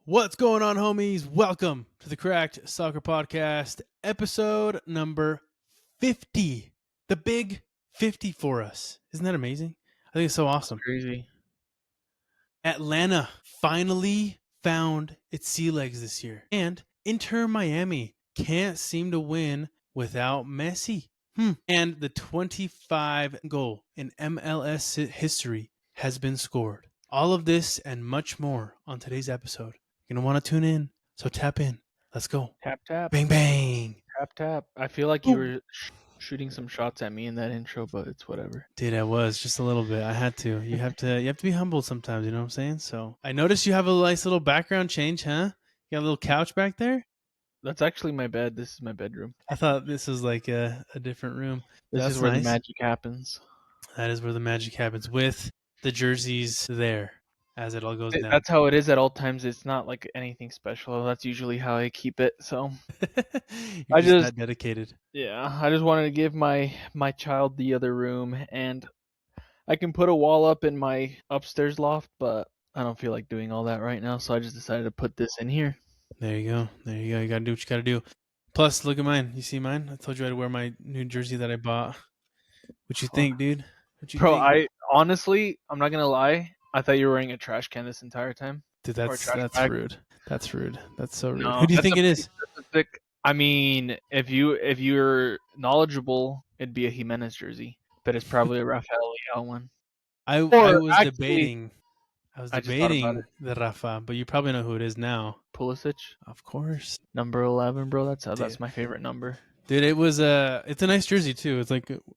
What's going on, homies? Welcome to the Cracked Soccer Podcast, episode number 50. The big 50 for us. Isn't that amazing? I think it's so awesome. Crazy. Atlanta finally found its sea legs this year. And Inter Miami can't seem to win without Messi. And the 25 goal in MLS history has been scored. All of this and much more on today's episode. You're going to want to tune in, so tap in. Let's go. Tap, tap. Bang, bang. Tap, tap. I feel like you were shooting some shots at me in that intro, but it's whatever. Dude, I was just a little bit. I had to. You have to be humble sometimes, you know what I'm saying? So I noticed you have a nice little background change, huh? You got a little couch back there? That's actually my bed. This is my bedroom. I thought this was like a different room. This is where the magic happens. That is where the magic happens, with the jerseys there as it all goes down. That's how it is at all times. It's not like anything special. That's usually how I keep it. So You're just that dedicated. Yeah, I just wanted to give my child the other room, and I can put a wall up in my upstairs loft, but I don't feel like doing all that right now, so I just decided to put this in here. There you go. You gotta do what you gotta do. Plus, look at mine. You see mine? I told you I'd wear my new jersey that I bought. What you think, dude? Bro, I honestly, I'm not gonna lie. I thought you were wearing a trash can this entire time. Dude, that's rude. That's rude. That's so rude. No, who do you think it is? I mean, if you're knowledgeable, it'd be a Jimenez jersey, but it's probably a Rafael Leao one. I was debating the Rafa, but you probably know who it is now. Pulisic, of course. Number 11, bro. That's my favorite number. Dude, it's a nice jersey too.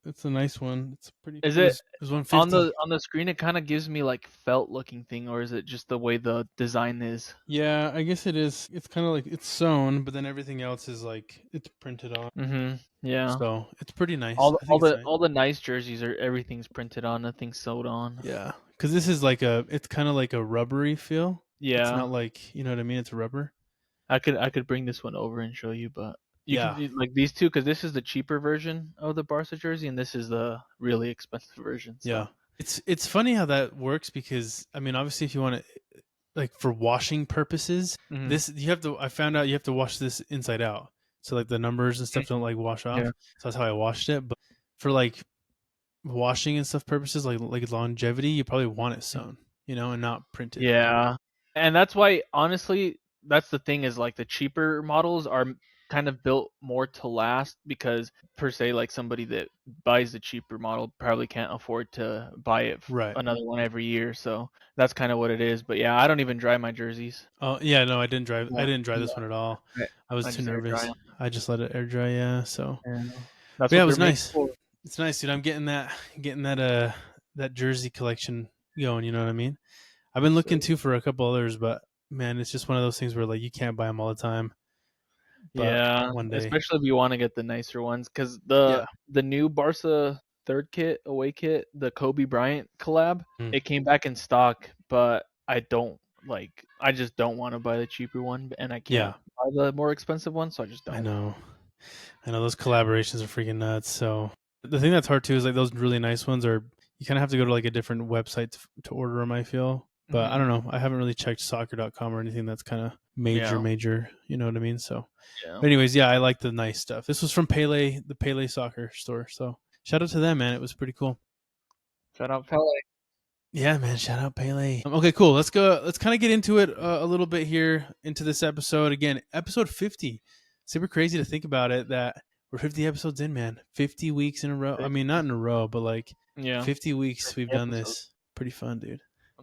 It's a nice one. It's pretty. Is it? It was 150. On the screen, it kind of gives me like felt looking thing, or is it just the way the design is? Yeah, I guess it is. It's kind of like it's sewn, but then everything else is like it's printed on. Mm-hmm. Yeah. So it's pretty nice. All the nice jerseys everything's printed on, nothing's sewed on. Yeah, because this is it's kind of like a rubbery feel. Yeah. It's not like, you know what I mean. It's rubber. I could bring this one over and show you, but. You can like these two, because this is the cheaper version of the Barca jersey, and this is the really expensive version. So. Yeah, it's funny how that works, because I mean, obviously, if you want to, like, for washing purposes, I found out you have to wash this inside out, so like the numbers and stuff don't like wash off. Yeah. So that's how I washed it. But for like washing and stuff purposes, like longevity, you probably want it sewn, and not printed. Yeah, and that's why, honestly, that's the thing, is like the cheaper models are kind of built more to last, because per se, like, somebody that buys the cheaper model probably can't afford to buy it another one every year. So that's kind of what it is. But yeah, I don't even dry my jerseys. Oh yeah, no, I didn't dry this one at all. I was too nervous. I just let it air dry. Yeah, so it was nice. It's nice, dude. I'm getting that jersey collection going. You know what I mean? I've been looking too for a couple others, but man, it's just one of those things where like you can't buy them all the time. But one day, especially if you want to get the nicer ones, because the new Barca third kit, away kit, the Kobe Bryant collab, it came back in stock, but I just don't want to buy the cheaper one, and I can't buy the more expensive one, so I just don't. I know those collaborations are freaking nuts. So the thing that's hard too is like those really nice ones are, you kind of have to go to like a different website to order them, I feel. But I don't know. I haven't really checked soccer.com or anything that's kind of major, you know what I mean? So but anyways, I like the nice stuff. This was from the Pele soccer store. So shout out to them, man. It was pretty cool. Shout out Pele. Yeah, man. Shout out Pele. Okay, cool. Let's go. Let's kind of get into it a little bit here into this episode. Again, episode 50. Super crazy to think about it, that we're 50 episodes in, man. 50 weeks in a row. I mean, not in a row, but like 50 weeks we've done this. Pretty fun, dude.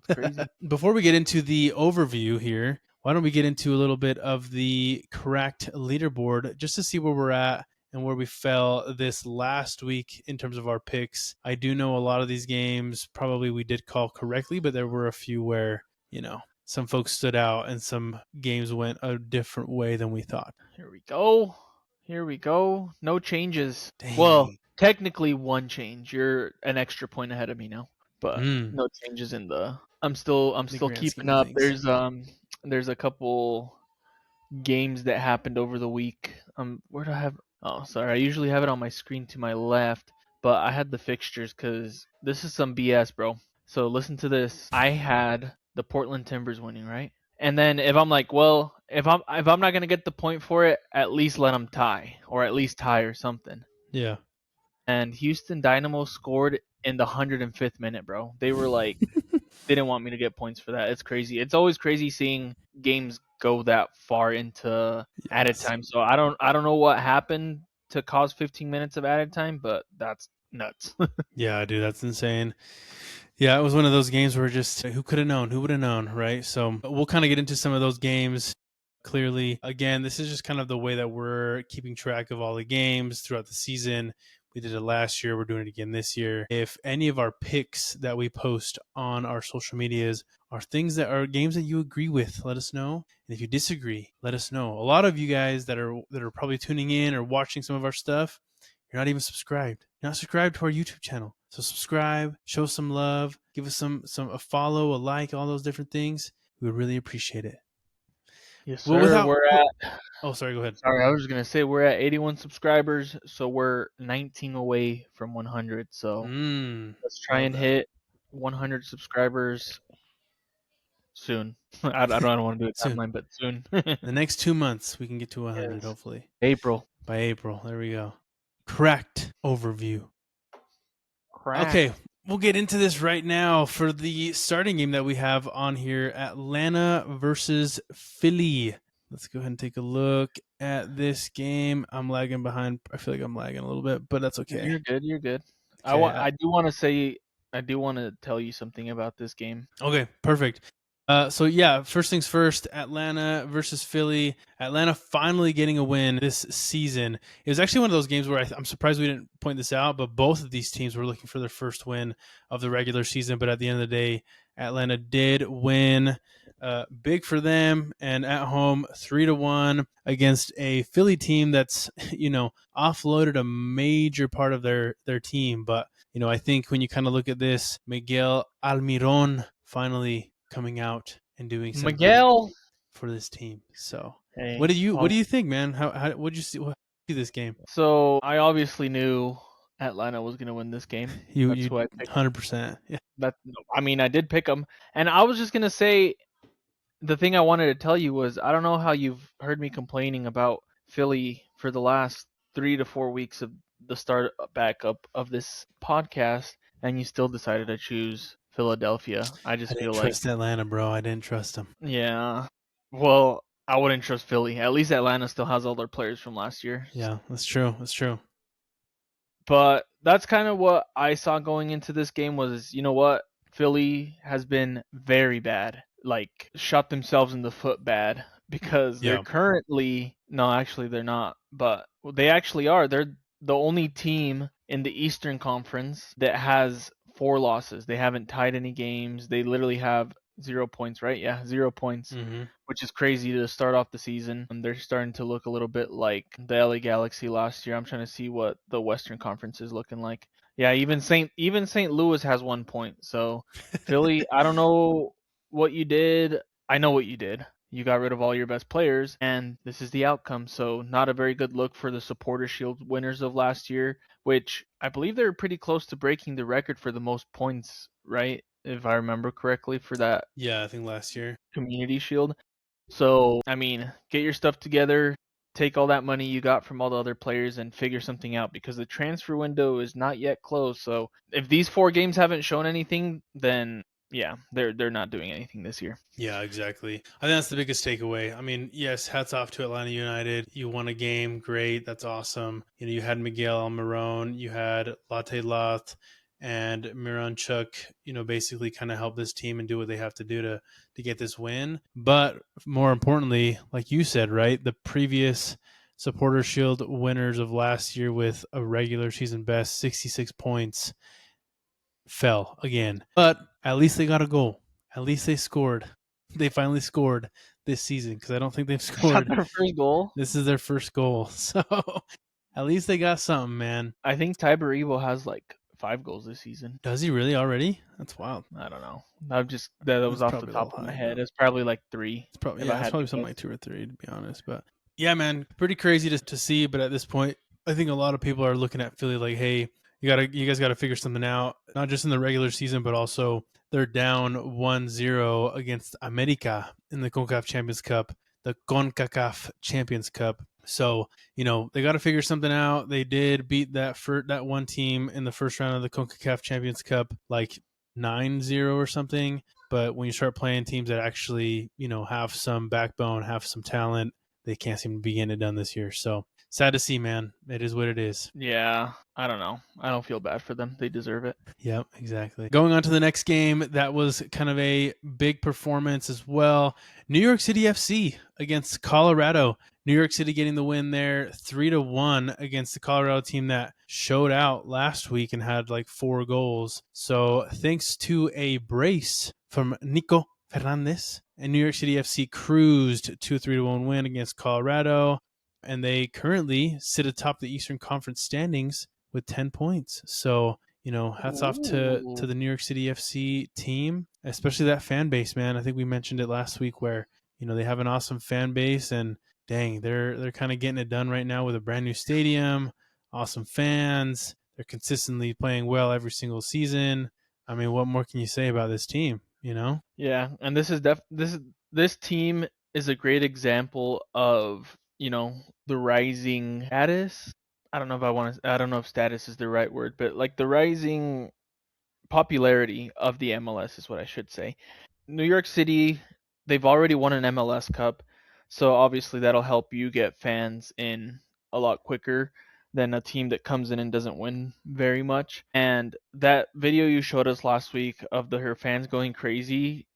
That's crazy. Before we get into the overview here, why don't we get into a little bit of the correct leaderboard, just to see where we're at and where we fell this last week in terms of our picks. I do know a lot of these games probably we did call correctly, but there were a few where, some folks stood out and some games went a different way than we thought. Here we go. No changes. Dang. Well, technically one change. You're an extra point ahead of me now. But no changes in the. I'm still keeping up. There's a couple games that happened over the week. Where do I have? Oh, sorry. I usually have it on my screen to my left, but I had the fixtures because this is some BS, bro. So listen to this. I had the Portland Timbers winning, right? And then if I'm like, well, if I'm not gonna get the point for it, at least let them tie, or at least tie or something. Yeah. And Houston Dynamo scored in the 105th minute, bro. They were like, they didn't want me to get points for that. It's crazy. It's always crazy seeing games go that far into added time. So I don't know what happened to cause 15 minutes of added time, but that's nuts. Yeah, dude, that's insane. Yeah, it was one of those games where just who could have known? Who would have known, right? So we'll kind of get into some of those games. Clearly, again, this is just kind of the way that we're keeping track of all the games throughout the season. We did it last year. We're doing it again this year. If any of our picks that we post on our social medias are things that are games that you agree with, let us know. And if you disagree, let us know. A lot of you guys that are probably tuning in or watching some of our stuff, you're not even subscribed. You're not subscribed to our YouTube channel. So subscribe, show some love, give us a follow, a like, all those different things. We would really appreciate it. Yes, sir. Oh, sorry, go ahead. Sorry, I was just gonna say we're at 81 subscribers, so we're 19 away from 100. So let's try and hit 100 subscribers soon. I don't want to do a timeline, but soon. The next 2 months, we can get to 100, Yes. hopefully. April. By April. There we go. Correct overview. Crack. Okay, we'll get into this right now for the starting game that we have on here, Atlanta versus Philly. Let's go ahead and take a look at this game. I'm lagging behind. I feel like I'm lagging a little bit, but that's okay. You're good. You're good. Okay. I do want to tell you something about this game. Okay, perfect. So yeah, first things first, Atlanta versus Philly. Atlanta finally getting a win this season. It was actually one of those games where I'm surprised we didn't point this out, but both of these teams were looking for their first win of the regular season. But at the end of the day, Atlanta did win. Big for them, and at home 3-1 against a Philly team that's offloaded a major part of their team. But I think when you kind of look at this, Miguel Almiron finally coming out and doing something for this team. So, hey, what do you think, man? How would you see this game? So I obviously knew Atlanta was going to win this game. You 100%. Yeah. I did pick them, and I was just going to say the thing I wanted to tell you was I don't know how you've heard me complaining about Philly for the last 3 to 4 weeks of the start back up of this podcast, and you still decided to choose Philadelphia. I didn't trust Atlanta, bro. I didn't trust them. Yeah. Well, I wouldn't trust Philly. At least Atlanta still has all their players from last year. Yeah, that's true. That's true. But that's kind of what I saw going into this game was, you know what? Philly has been very bad. Like, shot themselves in the foot bad because they're currently – no, actually they're not. But they actually are. They're the only team in the Eastern Conference that has 4 losses. They haven't tied any games. They literally have 0 points, right? Yeah, 0 points, which is crazy to start off the season. And they're starting to look a little bit like the LA Galaxy last year. I'm trying to see what the Western Conference is looking like. Yeah, even St. Louis has 1 point. So Philly, I don't know what you did. I know what you did. You got rid of all your best players, and this is the outcome. So not a very good look for the Supporter Shield winners of last year, which I believe they were pretty close to breaking the record for the most points, right? If I remember correctly, for that. Yeah, I think last year. Community Shield. So, get your stuff together, take all that money you got from all the other players and figure something out because the transfer window is not yet closed. So, if these 4 games haven't shown anything, then yeah, they're not doing anything this year. Yeah, exactly. I think that's the biggest takeaway. Yes, hats off to Atlanta United. You won a game, great, that's awesome. You had Miguel Almiron, you had Latte Lath, and Miranchuk, basically kind of help this team and do what they have to do to get this win. But more importantly, like you said, right, the previous Supporter Shield winners of last year with a regular season best 66 points fell again. But at least they got a goal. At least they scored. They finally scored this season because I don't think they've scored. Their first goal. This is their first goal. So at least they got something, man. I think Tiber Evo has like 5 goals this season. Does he really already? That's wild. I don't know. That was off the top of my head. It's probably like 3. It's probably something like 2 or 3 to be honest. But yeah, man, pretty crazy to see. But at this point, I think a lot of people are looking at Philly like, hey, you guys gotta figure something out, not just in the regular season, but also they're down 1-0 against America in the CONCACAF Champions Cup, the CONCACAF Champions Cup. So, they got to figure something out. They did beat that one team in the first round of the CONCACAF Champions Cup, like 9-0 or something. But when you start playing teams that actually, have some backbone, have some talent, they can't seem to be getting it done this year. So sad to see, man. It is what it is. Yeah, I don't know. I don't feel bad for them. They deserve it. Yep, exactly. Going on to the next game, that was kind of a big performance as well. New York City FC against Colorado. New York City getting the win there 3-1 against the Colorado team that showed out last week and had like 4 goals. So thanks to a brace from Nico Fernandez, and New York City FC cruised to a 3-1 win against Colorado, and they currently sit atop the Eastern Conference standings with 10 points. So, hats off to the New York City FC team, especially that fan base, man. I think we mentioned it last week where, they have an awesome fan base, and dang, they're kind of getting it done right now with a brand new stadium, awesome fans. They're consistently playing well every single season. I mean, what more can you say about this team, Yeah, and this team is a great example of, the rising status. I don't know if status is the right word, but like the rising popularity of the MLS is what I should say. New York City, they've already won an MLS Cup, so obviously that'll help you get fans in a lot quicker than a team that comes in and doesn't win very much. And that video you showed us last week of her fans going crazy,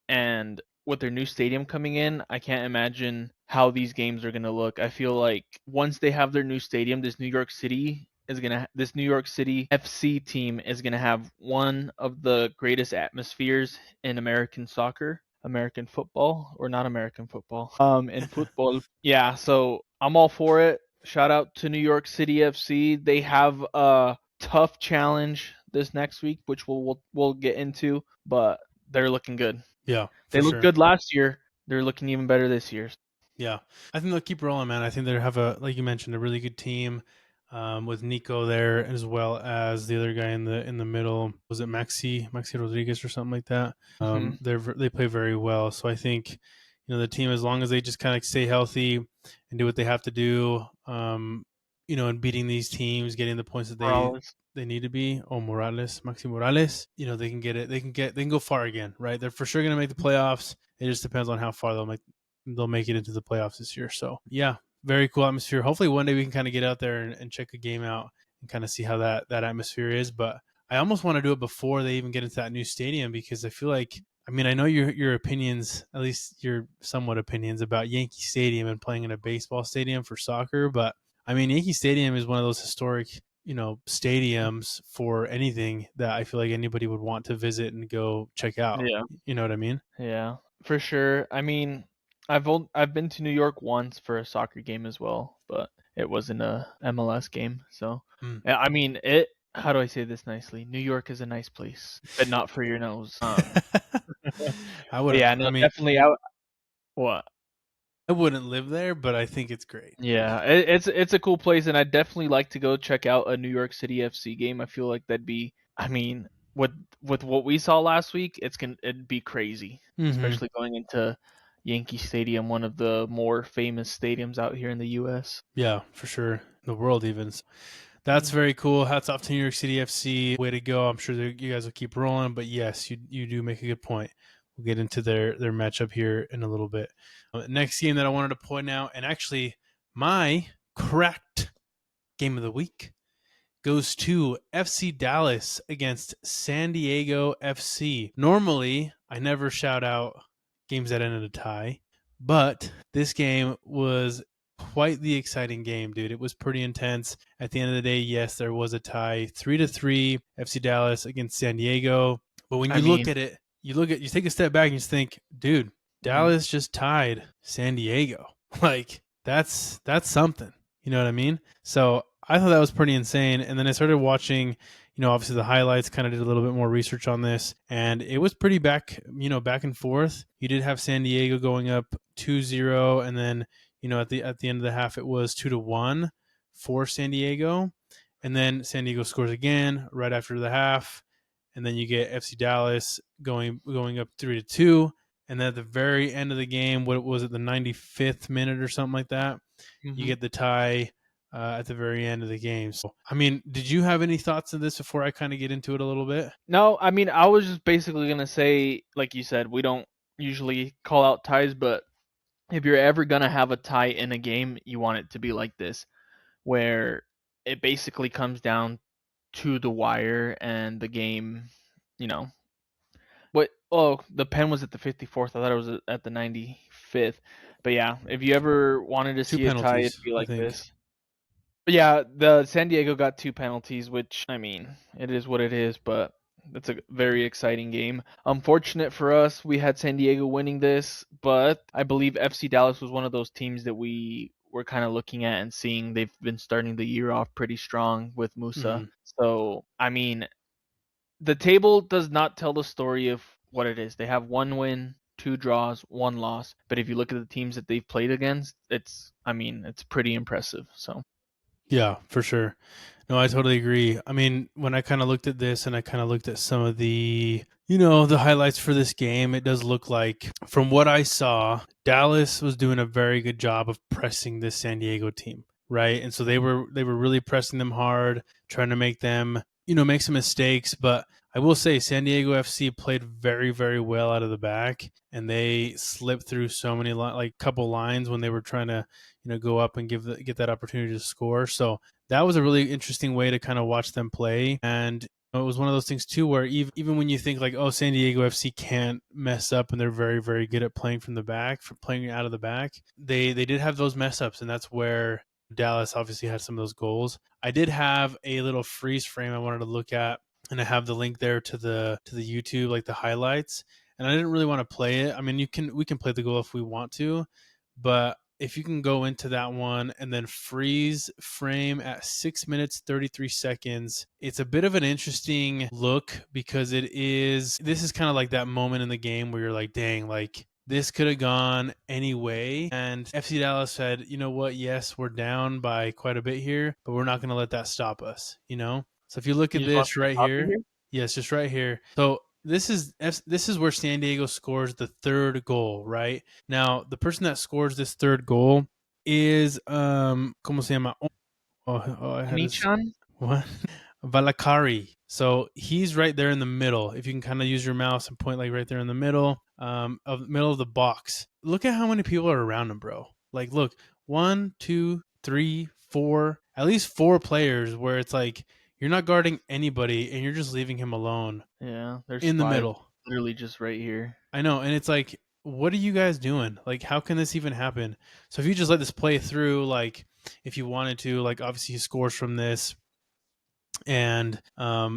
and with their new stadium coming in, I can't imagine how these games are going to look. I feel like once they have their new stadium, this New York City FC team is going to have one of the greatest atmospheres in American soccer, American football, or not American football. In football. Yeah, so I'm all for it. Shout out to New York City FC. They have a tough challenge this next week, which we'll get into, but they're looking good. Yeah, they looked good last year. They're looking even better this year. Yeah, I think they'll keep rolling, man. I think they have like you mentioned, a really good team with Nico there, as well as the other guy in the middle. Was it Maxi Rodriguez or something like that? They play very well. So I think the team, as long as they just kind of stay healthy and do what they have to do, and beating these teams, getting the points that they need to be. Maxi Morales, they can get it. They can go far again, right? They're for sure going to make the playoffs. It just depends on how far they'll make it into the playoffs this year. So yeah, very cool atmosphere. Hopefully one day we can kind of get out there and check a game out and kind of see how that atmosphere is. But I almost want to do it before they even get into that new stadium, because I feel like, I mean, I know your opinions, at least your somewhat opinions about Yankee Stadium and playing in a baseball stadium for soccer. But I mean, Yankee Stadium is one of those historic, stadiums for anything that I feel like anybody would want to visit and go check out. Yeah. You know what I mean? Yeah, for sure. I mean, I've been to New York once for a soccer game as well, but it wasn't a MLS game. So I mean, how do I say this nicely? New York is a nice place, but not for your nose. I would. Yeah, no, definitely. What? I wouldn't live there, but I think it's great. Yeah, it's a cool place, and I'd definitely like to go check out a New York City FC game. I feel like that'd be. I mean, with what we saw last week, it'd be crazy, especially going into Yankee Stadium, one of the more famous stadiums out here in the U.S. Yeah, for sure. The world even. That's very cool. Hats off to New York City FC. Way to go. I'm sure you guys will keep rolling. But yes, you do make a good point. We'll get into their matchup here in a little bit. Next game that I wanted to point out, and actually my correct game of the week, goes to FC Dallas against San Diego FC. Normally, I never shout out games that end in a tie, but this game was quite the exciting game, dude. It was pretty intense. At the end of the day, yes, there was a tie, 3-3, FC Dallas against San Diego. But when you look at it, you take a step back and you just think, dude, Dallas just tied San Diego. Like, that's something. You know what I mean? So I thought that was pretty insane. And then I started watching, obviously the highlights, kind of did a little bit more research on this, and it was pretty back and forth. You did have San Diego going up 2-0, and then, at the end of the half, it was 2-1 for San Diego. And then San Diego scores again right after the half. And then you get FC Dallas going up 3-2. And then at the very end of the game, what was it, the 95th minute or something like that, you get the tie at the very end of the game. So, I mean, did you have any thoughts on this before I kind of get into it a little bit? No, I mean, I was just basically going to say, like you said, we don't usually call out ties, but if you're ever going to have a tie in a game, you want it to be like this, where it basically comes down to the wire and the game, you know. The pen was at the 54th. I thought it was at the 95th. But yeah, if you ever wanted to 2 see a tie, it'd penalties, be I like think. this. But yeah, the San Diego got 2 penalties, which, I mean, it is what it is, but it's a very exciting game. Unfortunate for us, we had San Diego winning this, but I believe FC Dallas was one of those teams that we were kind of looking at and seeing. They've been starting the year off pretty strong with Musa. So, I mean, the table does not tell the story of what it is. They have 1 win, 2 draws, 1 loss. But if you look at the teams that they've played against, it's pretty impressive. So Yeah, for sure. No, I totally agree. I mean, when I kind of looked at this and I kind of looked at some of the, the highlights for this game, it does look like, from what I saw, Dallas was doing a very good job of pressing this San Diego team, right? And so they were really pressing them hard, trying to make them, make some mistakes. But I will say San Diego FC played very, very well out of the back, and they slipped through so many couple lines when they were trying to go up and get that opportunity to score. So that was a really interesting way to kind of watch them play. And it was one of those things too where even when you think like, oh, San Diego FC can't mess up and they're very, very good at playing from the back, for playing out of the back, they did have those mess ups, and that's where Dallas obviously had some of those goals. I did have a little freeze frame I wanted to look at, and I have the link there to the YouTube, like the highlights. And I didn't really want to play it. I mean, we can play the goal if we want to, but if you can go into that one and then freeze frame at 6 minutes 33 seconds, it's a bit of an interesting look, because this is kind of like that moment in the game where you're like, dang, like this could have gone any way. And FC Dallas said, you know what, yes, we're down by quite a bit here, but we're not going to let that stop us, So if you look you at just want this me to right stop it here, here? yes, just right here. So this is where San Diego scores the third goal, right? Now, the person that scores this third goal is ¿cómo se llama? I had his Amichan? what? Valakari. So he's right there in the middle. If you can kind of use your mouse and point like right there in the middle of the box. Look at how many people are around him, bro. Like, look, 1, 2, 3, 4, at least 4 players where it's like you're not guarding anybody and you're just leaving him alone. Yeah, there's in the 5 middle. literally just right here. I know, and it's like, what are you guys doing? Like, how can this even happen? So if you just let this play through, like, if you wanted to, like, obviously he scores from this, and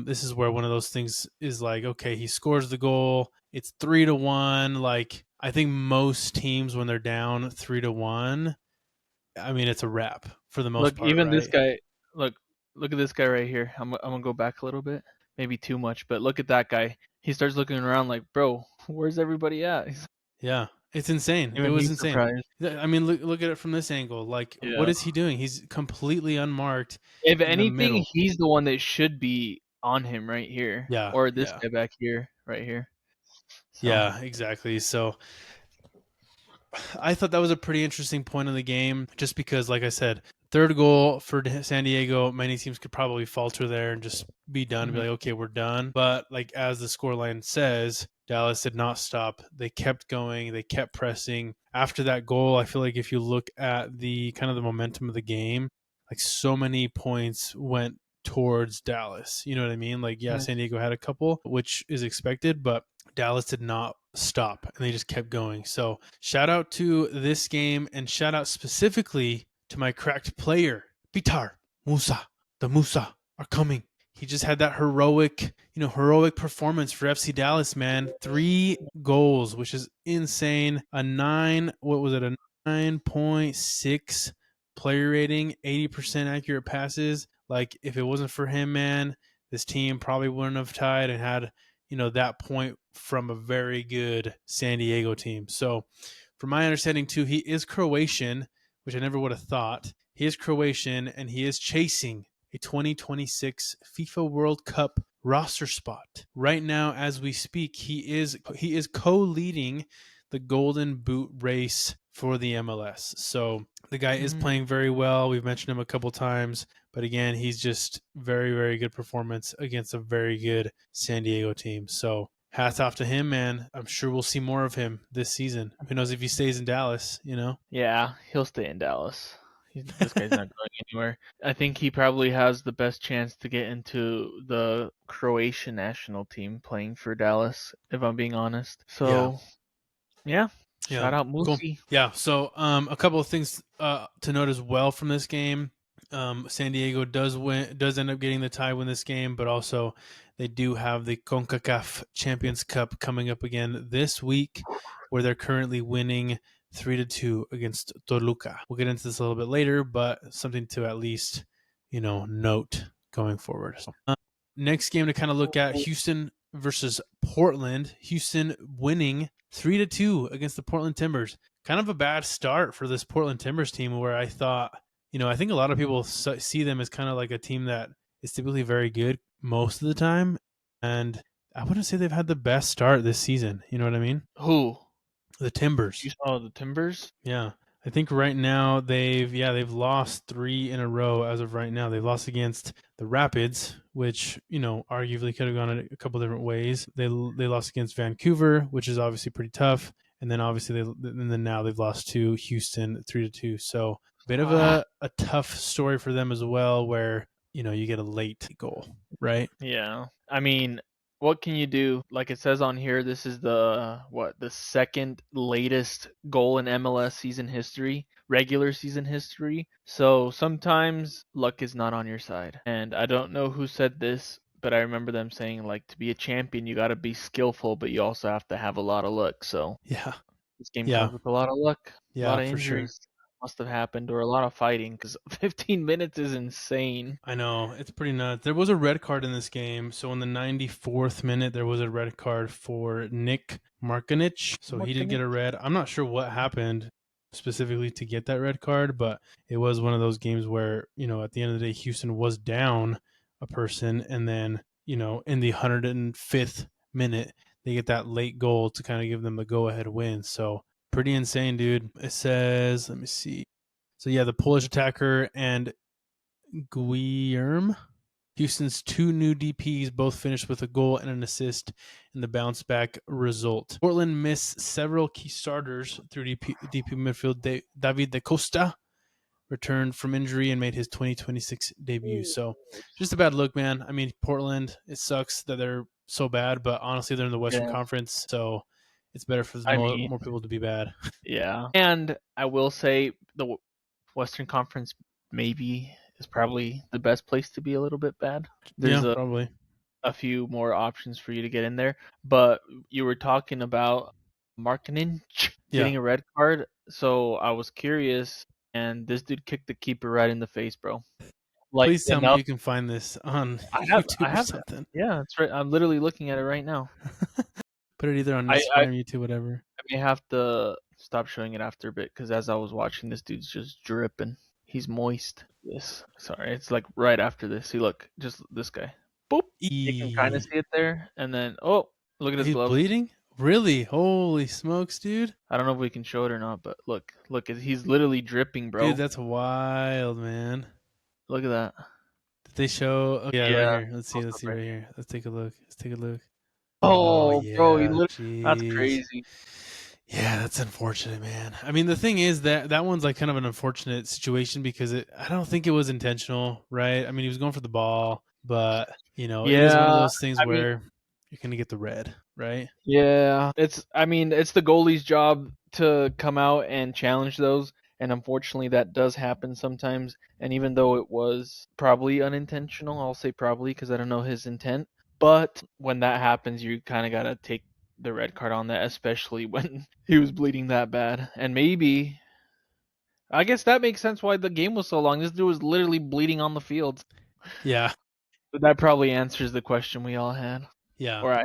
this is where one of those things is like, okay, he scores the goal. It's 3-1. Like, I think most teams when they're down 3-1, I mean, it's a wrap for the most Look, part, even this right? guy. Look at this guy right here. I'm gonna go back a little bit, maybe too much, but look at that guy. He starts looking around like, bro, where's everybody at? Yeah, it's insane. It Even was he's insane. surprised. I mean, look at it from this angle. Like, what Yeah. is he doing? He's completely unmarked If in the anything, middle. he's the one that should be on him right here, Yeah, or this yeah. guy back here, right here. So Yeah, exactly. So I thought that was a pretty interesting point in the game, just because, like I said, third goal for San Diego, many teams could probably falter there and just be done and be like, okay, we're done. But like as the scoreline says, Dallas did not stop. They kept going. They kept pressing. After that goal, I feel like if you look at the kind of the momentum of the game, like so many points went towards Dallas. You know what I mean? Like, yeah, San Diego had a couple, which is expected, but Dallas did not stop and they just kept going. So shout out to this game, and shout out specifically to my cracked player, Pitar Musa. The Musa are coming. He just had that heroic performance for FC Dallas, man. 3 goals, which is insane. A 9.6 player rating, 80% accurate passes. Like, if it wasn't for him, man, this team probably wouldn't have tied and had, that point from a very good San Diego team. So, from my understanding too, he is Croatian, which I never would have thought. He is Croatian and he is chasing a 2026 FIFA World Cup roster spot. Right now, as we speak, he is co-leading the Golden Boot race for the MLS. So the guy is playing very well. We've mentioned him a couple times, but again, he's just very, very good performance against a very good San Diego team. So hats off to him, man. I'm sure we'll see more of him this season. Who knows if he stays in Dallas, you know? Yeah, he'll stay in Dallas. This guy's not going anywhere. I think he probably has the best chance to get into the Croatian national team playing for Dallas, if I'm being honest. So, yeah. Shout out Musi. Cool. Yeah, so a couple of things to note as well from this game. San Diego does end up getting the tie win this game, but also they do have the CONCACAF Champions Cup coming up again this week, where they're currently winning 3-2 against Toluca. We'll get into this a little bit later, but something to at least note going forward. So, next game to kind of look at, Houston versus Portland. Houston winning 3-2 against the Portland Timbers. Kind of a bad start for this Portland Timbers team, where I thought, I think a lot of people see them as kind of like a team that is typically very good most of the time. And I wouldn't say they've had the best start this season. You know what I mean? Who? The Timbers. The Timbers? Yeah. I think right now they've lost 3 in a row as of right now. They've lost against the Rapids, which, arguably could have gone a couple different ways. They lost against Vancouver, which is obviously pretty tough. And then obviously now they've lost to Houston 3-2. So a bit of a tough story for them as well, where, you get a late goal, right? Yeah. I mean, what can you do? Like it says on here, this is the second latest goal in MLS season history, regular season history. So sometimes luck is not on your side. And I don't know who said this, but I remember them saying, like, to be a champion, you got to be skillful, but you also have to have a lot of luck. So yeah, this game comes with a lot of luck, a lot of injuries. Sure. Must have happened, or a lot of fighting, because 15 minutes is insane. I know, it's pretty nuts. There was a red card in this game. So in the 94th minute, there was a red card for Nick Markanich. So he did get a red. I'm not sure what happened specifically to get that red card, but it was one of those games where, at the end of the day, Houston was down a person. And then, in the 105th minute, they get that late goal to kind of give them the go-ahead win. So pretty insane, dude. It says, let me see. So yeah, the Polish attacker and Guillermo, Houston's 2 new DPs, both finished with a goal and an assist in the bounce back result. Portland missed several key starters through DP midfield. David da Costa returned from injury and made his 2026 debut. So just a bad look, man. I mean, Portland, it sucks that they're so bad, but honestly, they're in the Western Conference, so it's better for more people to be bad. Yeah. And I will say the Western Conference maybe is probably the best place to be a little bit bad. There's probably a few more options for you to get in there. But you were talking about Markkanen getting a red card. So I was curious, and this dude kicked the keeper right in the face, bro. Like, please tell me you can find this on YouTube or something. Yeah, that's right. I'm literally looking at it right now. Put it either on Instagram, YouTube, whatever. I may have to stop showing it after a bit, because as I was watching, this dude's just dripping. He's moist. Sorry, it's like right after this. See, look, just this guy. Boop. You can kind of see it there, and then look at his glove. He's bleeding. Really? Holy smokes, dude! I don't know if we can show it or not, but look, he's literally dripping, bro. Dude, that's wild, man. Look at that. Did they show? Oh, yeah, right here. Let's see right here. Let's take a look. Oh, yeah, bro, that's crazy. Yeah, that's unfortunate, man. I mean, the thing is that one's like kind of an unfortunate situation, because I don't think it was intentional, right? I mean, he was going for the ball, but it is one of those things where you're going to get the red, right? Yeah, it's the goalie's job to come out and challenge those. And unfortunately, that does happen sometimes. And even though it was probably unintentional, I'll say probably because I don't know his intent. But when that happens, you kind of got to take the red card on that, especially when he was bleeding that bad. And maybe, I guess that makes sense why the game was so long. This dude was literally bleeding on the field. Yeah. But that probably answers the question we all had. Yeah,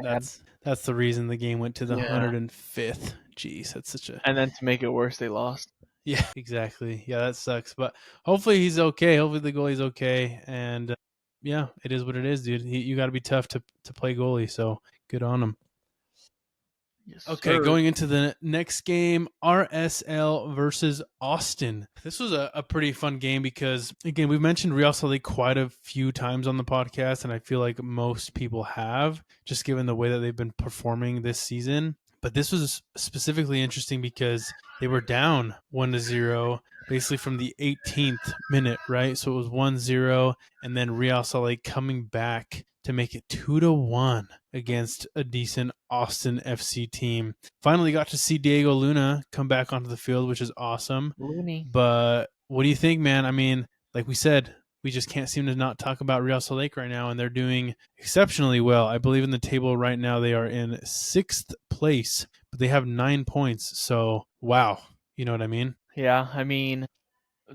that's the reason the game went to the 105th. Jeez, that's such a... And then to make it worse, they lost. Yeah, exactly. Yeah, that sucks. But hopefully he's okay. Hopefully the goalie's okay. And yeah, it is what it is, dude. You got to be tough to play goalie. So good on him. Yes, Okay, sir. going into the next game, RSL versus Austin. This was a pretty fun game because, again, we've mentioned Real Salt Lake quite a few times on the podcast, and I feel like most people have, just given the way that they've been performing this season. But this was specifically interesting because they were down 1-0 basically from the 18th minute, right? So it was 1-0, and then Real Salt Lake coming back to make it 2-1 against a decent Austin FC team. Finally got to see Diego Luna come back onto the field, which is awesome. Looney. But what do you think, man? I mean, like we said, we just can't seem to not talk about Real Salt Lake right now, and they're doing exceptionally well. I believe in the table right now they are in 6th place, but they have 9 points. So, wow. You know what I mean? Yeah, I mean,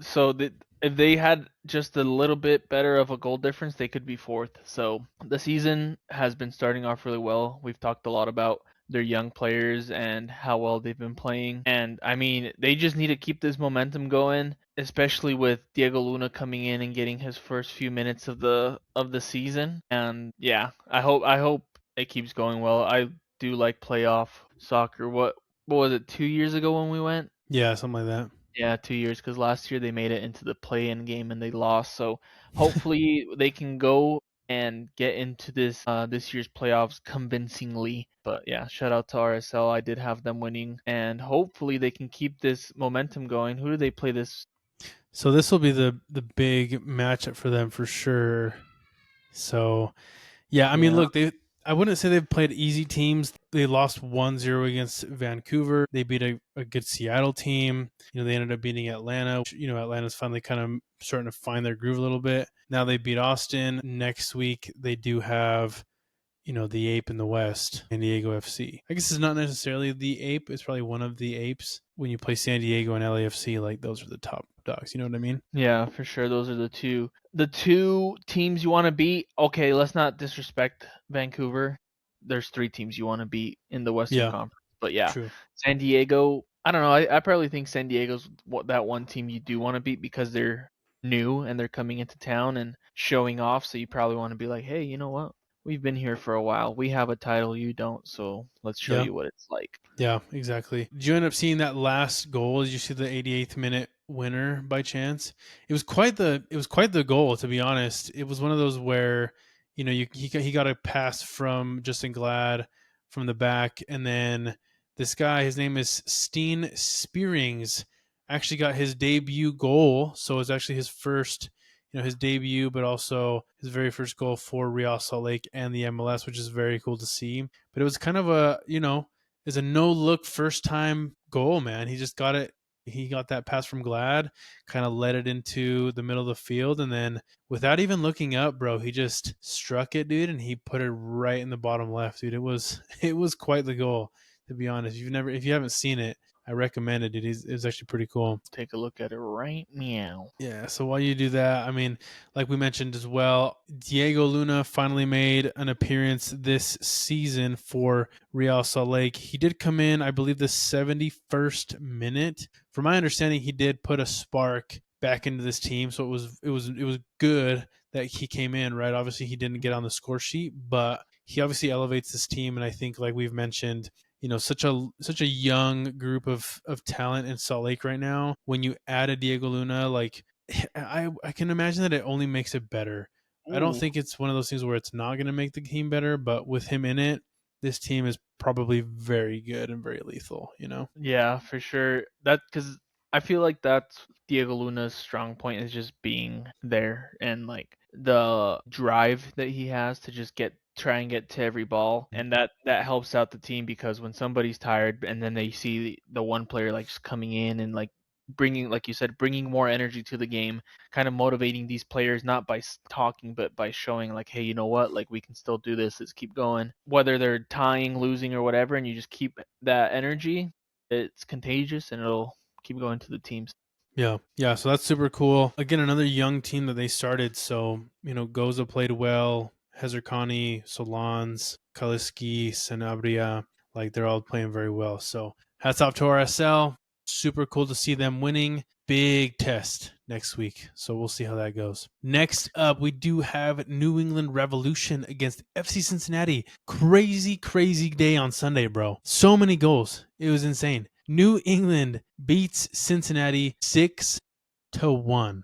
so if they had just a little bit better of a goal difference, they could be fourth. So the season has been starting off really well. We've talked a lot about their young players and how well they've been playing. And I mean, they just need to keep this momentum going, especially with Diego Luna coming in and getting his first few minutes of the season. And yeah, I hope it keeps going well. I do like playoff soccer. What was it, 2 years ago when we went? Yeah, something like Yeah, 2 years, because last year they made it into the play-in game and they lost. So hopefully they can go and get into this year's playoffs convincingly. But yeah, shout out to RSL. I did have them winning, and hopefully they can keep this momentum going. Who do they play this? So this will be the big matchup for them for sure. So yeah, I mean, Yeah, look, I wouldn't say they've played easy teams. They lost 1-0 against Vancouver. They beat a good Seattle team. They ended up beating Atlanta. Which, Atlanta's finally kind of starting to find their groove a little bit. Now they beat Austin. Next week they do have the ape in the West, San Diego FC. I guess it's not necessarily the ape. It's probably one of the apes. When you play San Diego and LAFC, like those are the top dogs. You know what I mean? yeah, for sure. Those are the two teams you want to beat. Okay, let's not disrespect Vancouver. There's three teams you want to beat in the Western Yeah, Conference. But yeah, true. San Diego, I don't know. I probably think San Diego's that one team you do want to beat because they're new and they're coming into town and showing off. So you probably want to be like, hey, you know what? We've been here for a while. We have a title, you don't. So let's show Yeah. you what it's like. Yeah, exactly. Did you end up seeing that last goal? Did you see the 88th minute winner by chance? It was quite the goal, to be honest. It was one of those where he got a pass from Justin Glad from the back, and then this guy, his name is Steen Spearings, actually got his debut goal. So it's actually his first, his debut, but also his very first goal for Real Salt Lake and the MLS, which is very cool to see. But it was kind of is a no look first time goal, man. He just got it. He got that pass from Glad, kind of led it into the middle of the field, and then without even looking up, bro, he just struck it, dude, and he put it right in the bottom left, dude. It was it was quite the goal, to be honest. If you haven't seen it, I recommend it. It was actually pretty cool. Take a look at it right now. Yeah, so while you do that, I mean, like we mentioned as well, Diego Luna finally made an appearance this season for Real Salt Lake. He did come in, I believe, the 71st minute. From my understanding, he did put a spark back into this team, so it was good that he came in, right? Obviously, he didn't get on the score sheet, but he obviously elevates this team, and I think, like we've mentioned, such a young group of talent in Salt Lake right now. When you add a Diego Luna, like I can imagine that it only makes it better. I don't Ooh. think it's one of those things where it's not going to make the team better, but with him in it, this team is probably very good and very lethal. Yeah, for sure. That because I feel like that's Diego Luna's strong point is just being there and like the drive that he has to just try and get to every ball, and that helps out the team because when somebody's tired and then they see the one player like just coming in and like bringing, like you said, bringing more energy to the game, kind of motivating these players not by talking but by showing like, hey, you know what, like we can still do this, let's keep going, whether they're tying, losing, or whatever, and you just keep that energy. It's contagious and it'll keep going to the teams. Yeah. Yeah. So that's super cool. Again, another young team that they started. So, Goza played well. Hezerkani, Solans, Kaliski, Sanabria, like they're all playing very well. So hats off to RSL. super cool to see them winning. Big test next week, so we'll see how that goes. Next up, we do have New England Revolution against FC Cincinnati. Crazy day on Sunday, bro. So many goals. It was insane. New England beats Cincinnati 6-1.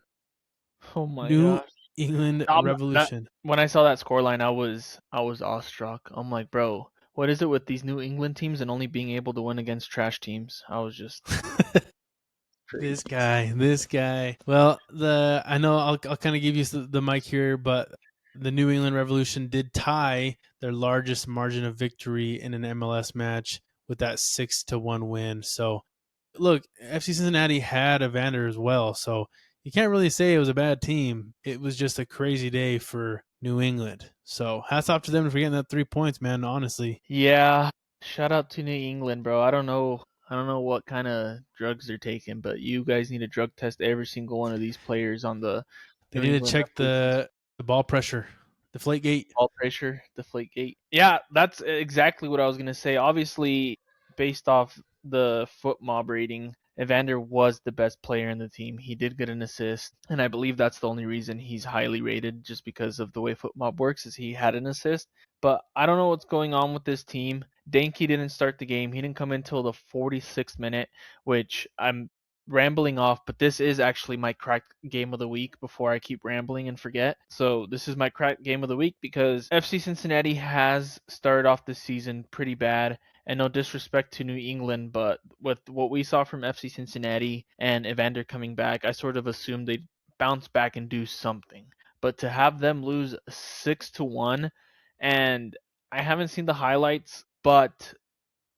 Oh my New gosh. England Revolution. When I saw that scoreline, I was awestruck. I'm like, bro, what is it with these New England teams and only being able to win against trash teams? I was just This crazy. guy. Well, I know I'll kind of give you the mic here, but the New England Revolution did tie their largest margin of victory in an MLS match with that 6-1 win. So, look, FC Cincinnati had Evander as well, so you can't really say it was a bad team. It was just a crazy day for New England. So, hats off to them for getting that 3 points, man, honestly. Yeah, shout out to New England, bro. I don't know what kind of drugs they're taking, but you guys need to drug test every single one of these players on the They New need to England check Revolution. the ball pressure, deflate gate. Ball pressure, deflate gate. Yeah, that's exactly what I was gonna say. Obviously, based off the foot mob rating, Evander was the best player in the team. He did get an assist, and I believe that's the only reason he's highly rated, just because of the way foot mob works, is he had an assist. But I don't know what's going on with this team. Danke didn't start the game. He didn't come in until the 46th minute, which I'm rambling off, but this is actually my cracked game of the week before I keep rambling and forget. So this is my cracked game of the week because FC Cincinnati has started off the season pretty bad. And no disrespect to New England, but with what we saw from FC Cincinnati and Evander coming back, I sort of assumed they'd bounce back and do something. But to have them lose 6-1, and I haven't seen the highlights, but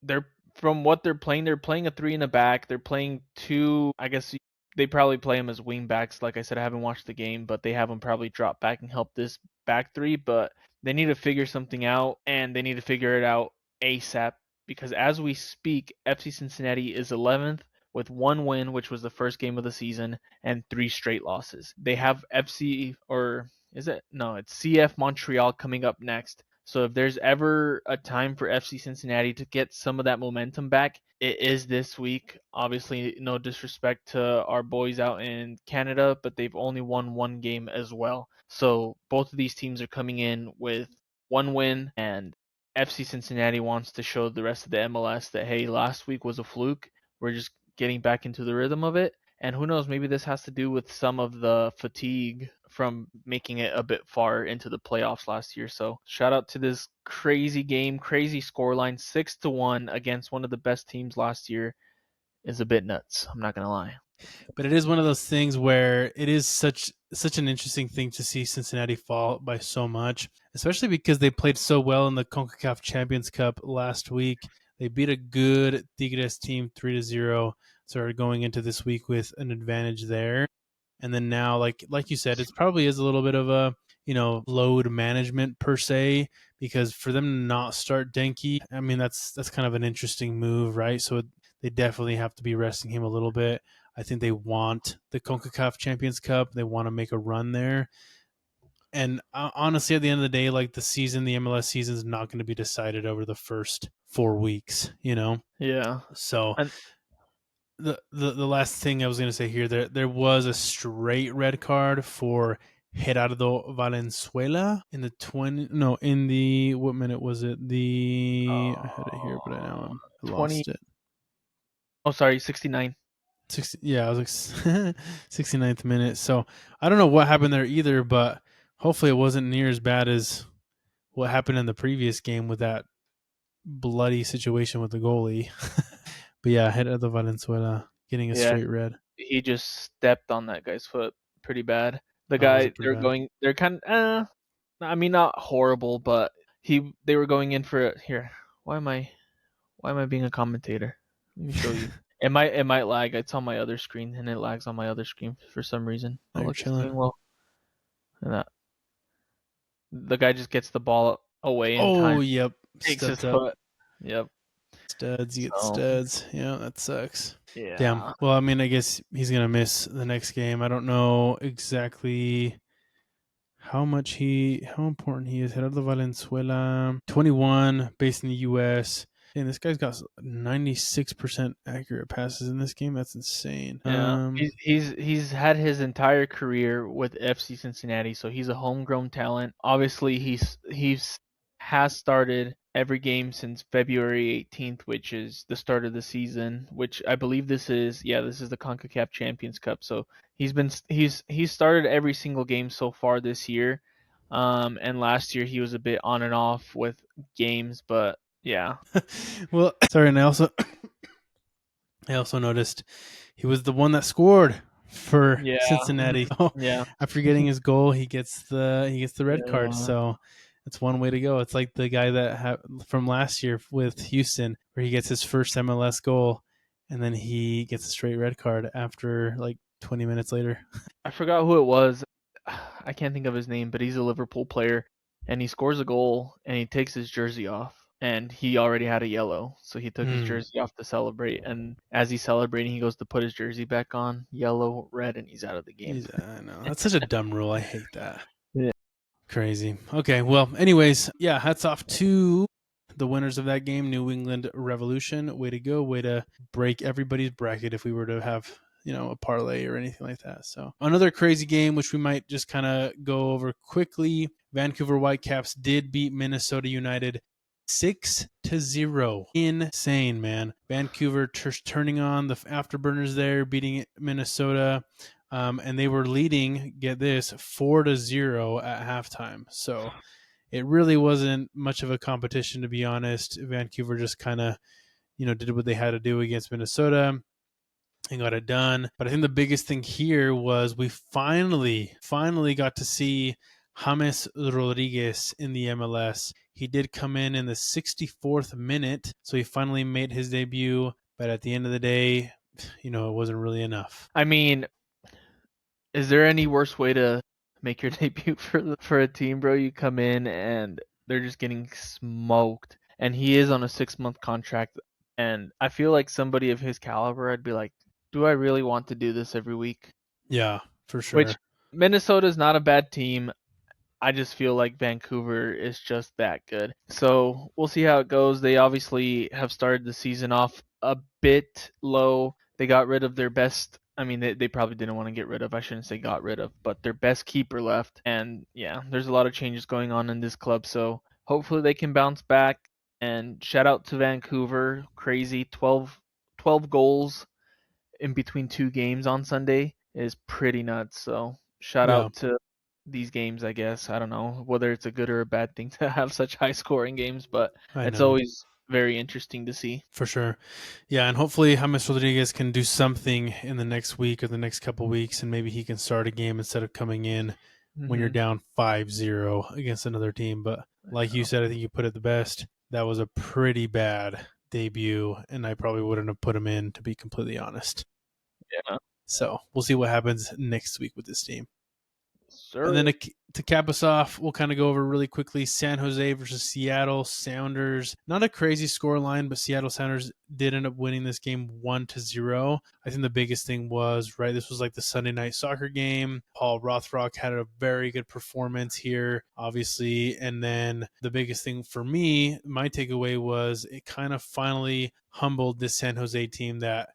they're from what they're playing a three in the back. They're playing two. I guess they probably play them as wing backs. Like I said, I haven't watched the game, but they have them probably drop back and help this back three. But they need to figure something out, and they need to figure it out ASAP because as we speak, FC Cincinnati is 11th with one win, which was the first game of the season, and 3 straight losses. They have FC or is it? No, it's CF Montreal coming up next. So if there's ever a time for FC Cincinnati to get some of that momentum back, it is this week. Obviously, no disrespect to our boys out in Canada, but they've only won one game as well. So both of these teams are coming in with one win, and FC Cincinnati wants to show the rest of the MLS that, hey, last week was a fluke. We're just getting back into the rhythm of it. And who knows, maybe this has to do with some of the fatigue from making it a bit far into the playoffs last year. So shout out to this crazy game, crazy scoreline, 6-1 against one of the best teams last year is a bit nuts. I'm not gonna lie. But it is one of those things where it is such an interesting thing to see Cincinnati fall by so much, especially because they played so well in the CONCACAF Champions Cup last week. They beat a good Tigres team 3-0, so are going into this week with an advantage there. And then now, like you said, it probably is a little bit of a load management per se, because for them to not start Denke, I mean that's kind of an interesting move, right? So they definitely have to be resting him a little bit. I think they want the CONCACAF Champions Cup. They want to make a run there. And honestly, at the end of the day, like the MLS season is not going to be decided over the first 4 weeks, Yeah. So And the last thing I was going to say here, there was a straight red card for Gerardo Valenzuela in what minute was it? I had it here, but I 20 lost it. Oh sorry, 69. 60, yeah, I was like 69th minute. So I don't know what happened there either, but hopefully it wasn't near as bad as what happened in the previous game with that bloody situation with the goalie. But yeah, head of the Valenzuela getting a Yeah, straight red. he just stepped on that guy's foot pretty bad. The Oh, was guy it pretty bad? they're kind of I mean not horrible, but they were going in for here. Why am I being a commentator? Let me show you. It might lag. It's on my other screen and it lags on my other screen for some reason. Oh, Oh you're look, it's chilling. doing well. And that the guy just gets the ball away in time, Oh, yep. takes his Stepped up. foot. Yep. Studs. You get So studs. Yeah, that sucks. Damn. yeah. Well, I mean, I guess he's going to miss the next game. I don't know exactly how important he is. Gerardo Valenzuela, 21, based in the U.S. And this guy's got 96% accurate passes in this game. That's insane. Yeah, he's had his entire career with FC Cincinnati, so he's a homegrown talent. Obviously, he's has started every game since February 18th, which is the start of the season. Which I believe this is the CONCACAF Champions Cup. So he's started every single game so far this year. And last year he was a bit on and off with games, but yeah. Well, sorry, and I also noticed he was the one that scored for Cincinnati. Yeah. After getting his goal, he gets the red card. So that's one way to go. It's like the guy that from last year with Houston, where he gets his first MLS goal, and then he gets a straight red card after like 20 minutes later. I forgot who it was. I can't think of his name, but he's a Liverpool player, and he scores a goal, and he takes his jersey off, and he already had a yellow, so he took his jersey off to celebrate, and as he's celebrating, he goes to put his jersey back on, yellow, red, and he's out of the game. I know. That's such a dumb rule. I hate that. Yeah. Crazy. Okay, well, anyways, yeah, hats off to the winners of that game, New England Revolution. Way to go. Way to break everybody's bracket if we were to have, a parlay or anything like that. So another crazy game, which we might just kind of go over quickly. Vancouver Whitecaps did beat Minnesota United 6-0. Insane, man. Vancouver turning on the afterburners there, beating Minnesota. And they were leading, get this, 4-0 at halftime. So it really wasn't much of a competition, to be honest. Vancouver just kind of, did what they had to do against Minnesota and got it done. But I think the biggest thing here was we finally got to see James Rodriguez in the MLS. He did come in the 64th minute, so he finally made his debut. But at the end of the day, it wasn't really enough. I mean, is there any worse way to make your debut for a team, bro? You come in and they're just getting smoked, and he is on a 6-month contract. And I feel like somebody of his caliber, I'd be like, do I really want to do this every week? Yeah, for sure. Which Minnesota's not a bad team. I just feel like Vancouver is just that good. So we'll see how it goes. They obviously have started the season off a bit low. They got rid of their best. I mean, they probably didn't want to get rid of. I shouldn't say got rid of, but their best keeper left. And yeah, there's a lot of changes going on in this club. So hopefully they can bounce back. And shout out to Vancouver. Crazy 12 goals in between 2 games on Sunday is pretty nuts. So shout out to these games, I guess. I don't know whether it's a good or a bad thing to have such high scoring games, but it's always very interesting to see. For sure. Yeah, and hopefully James Rodriguez can do something in the next week or the next couple weeks, and maybe he can start a game instead of coming in when you're down 5-0 against another team. But like you said, I think you put it the best. That was a pretty bad debut, and I probably wouldn't have put him in, to be completely honest. Yeah. So we'll see what happens next week with this team. Sure. And then to cap us off, we'll kind of go over really quickly San Jose versus Seattle Sounders. Not a crazy score line, but Seattle Sounders did end up winning this game 1-0. I think the biggest thing was, this was like the Sunday night soccer game. Paul Rothrock had a very good performance here, obviously. And then the biggest thing for me, my takeaway was it kind of finally humbled this San Jose team that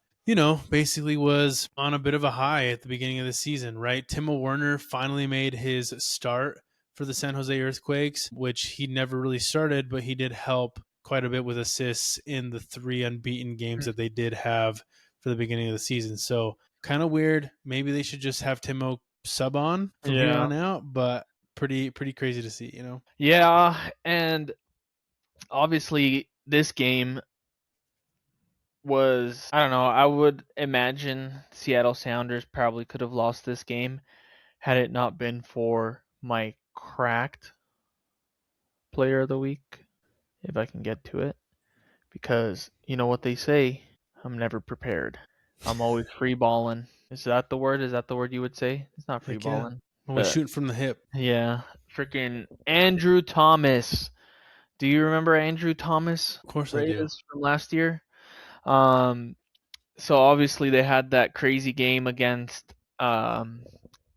basically was on a bit of a high at the beginning of the season, right? Timo Werner finally made his start for the San Jose Earthquakes, which he never really started, but he did help quite a bit with assists in the 3 unbeaten games that they did have for the beginning of the season. So kind of weird. Maybe they should just have Timo sub on from here on out, but pretty crazy to see, Yeah, and obviously this game was, I don't know, I would imagine Seattle Sounders probably could have lost this game had it not been for my cracked player of the week, if I can get to it. Because you know what they say, I'm never prepared. I'm always free balling. Is that the word? Is that the word you would say? It's not free balling. Always shooting from the hip. Yeah. Freaking Andrew Thomas. Do you remember Andrew Thomas? Of course I do. From last year. So obviously they had that crazy game against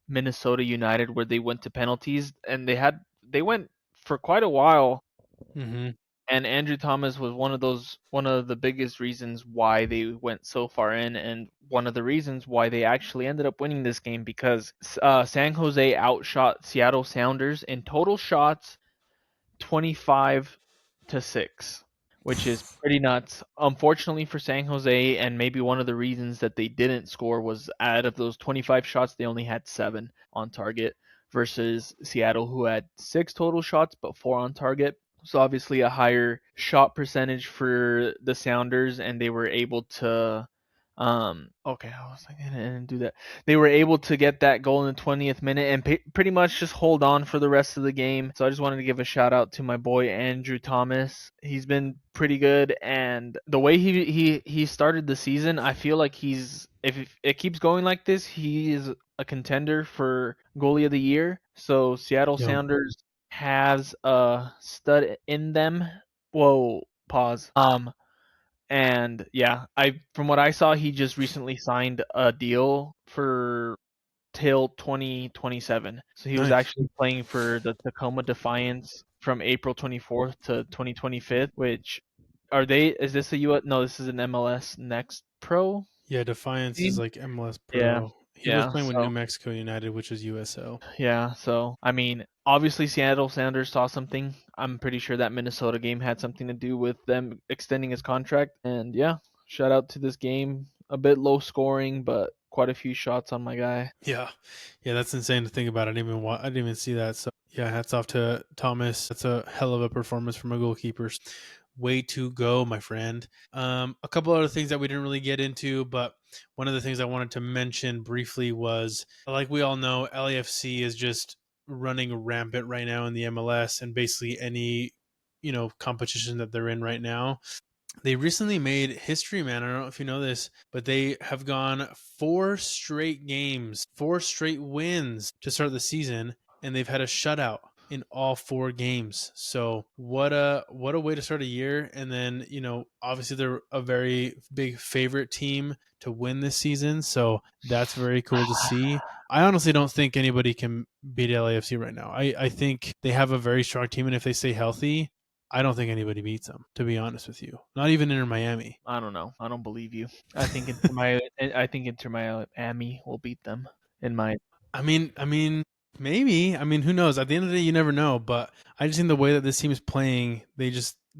Minnesota United where they went to penalties, and they went for quite a while And Andrew Thomas was one of the biggest reasons why they went so far in, and one of the reasons why they actually ended up winning this game, because San Jose outshot Seattle Sounders in total shots 25-6, which is pretty nuts. Unfortunately for San Jose, and maybe one of the reasons that they didn't score was out of those 25 shots, they only had 7 on target versus Seattle, who had 6 total shots but 4 on target. So obviously a higher shot percentage for the Sounders, and they were able to okay, I was like, I didn't do that. They were able to get that goal in the 20th minute and pretty much just hold on for the rest of the game. So I just wanted to give a shout out to my boy Andrew Thomas. He's been pretty good, and the way he started the season, I feel like if it keeps going like this, he is a contender for goalie of the year. So Seattle Sounders has a stud in them. Whoa, pause. And yeah, from what I saw, he just recently signed a deal for till 2027. So he was actually playing for the Tacoma Defiance from April 24th to 2025, which is this a US? No, this is an MLS Next Pro. Yeah, Defiance team? is like MLS Pro. Yeah. He was playing with New Mexico United, which is USL. Yeah, so I mean, obviously Seattle Sounders saw something. I'm pretty sure that Minnesota game had something to do with them extending his contract. And yeah, shout out to this game. A bit low scoring, but quite a few shots on my guy. Yeah, that's insane to think about. I didn't even see that. So yeah, hats off to Thomas. That's a hell of a performance from a goalkeeper. Way to go, my friend. A couple other things that we didn't really get into, but one of the things I wanted to mention briefly was, like we all know, LAFC is just running rampant right now in the MLS and basically any competition that they're in right now. They recently made history, man. I don't know if you know this, but they have gone 4 straight games, 4 straight wins to start the season, and they've had a shutout in all 4 games. So what a way to start a year. And then, obviously they're a very big favorite team to win this season. So that's very cool to see. I honestly don't think anybody can beat LAFC right now. I think they have a very strong team, and if they stay healthy, I don't think anybody beats them, to be honest with you. Not even Inter Miami. I don't know. I don't believe you. I think Inter Miami will beat them. I mean, maybe. Who knows? At the end of the day, you never know. But I just think the way that this team is playing, they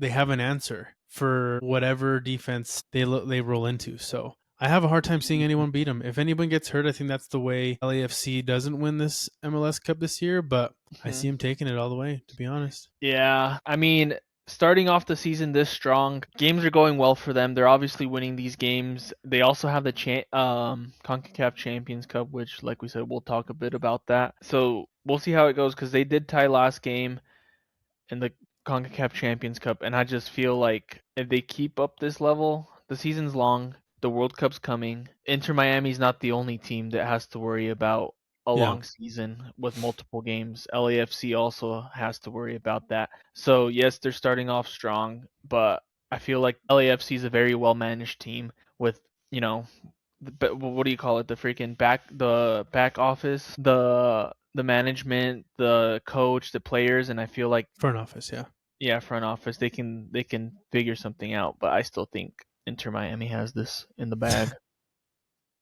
have an answer for whatever defense they roll into. So I have a hard time seeing anyone beat them. If anyone gets hurt, I think that's the way LAFC doesn't win this MLS Cup this year. But I see them taking it all the way, to be honest. Yeah, I mean, starting off the season this strong, games are going well for them. They're obviously winning these games. They also have the CONCACAF Champions Cup, which, like we said, we'll talk a bit about that. So we'll see how it goes, because they did tie last game in the CONCACAF Champions Cup, and I just feel like if they keep up this level, the season's long, the World Cup's coming. Inter Miami's not the only team that has to worry about a long season with multiple games. LAFC also has to worry about that. So yes, they're starting off strong, but I feel like LAFC is a very well managed team with, what do you call it? The back office, the management, the coach, the players, and I feel like front office, front office. They can figure something out, but I still think Inter Miami has this in the bag.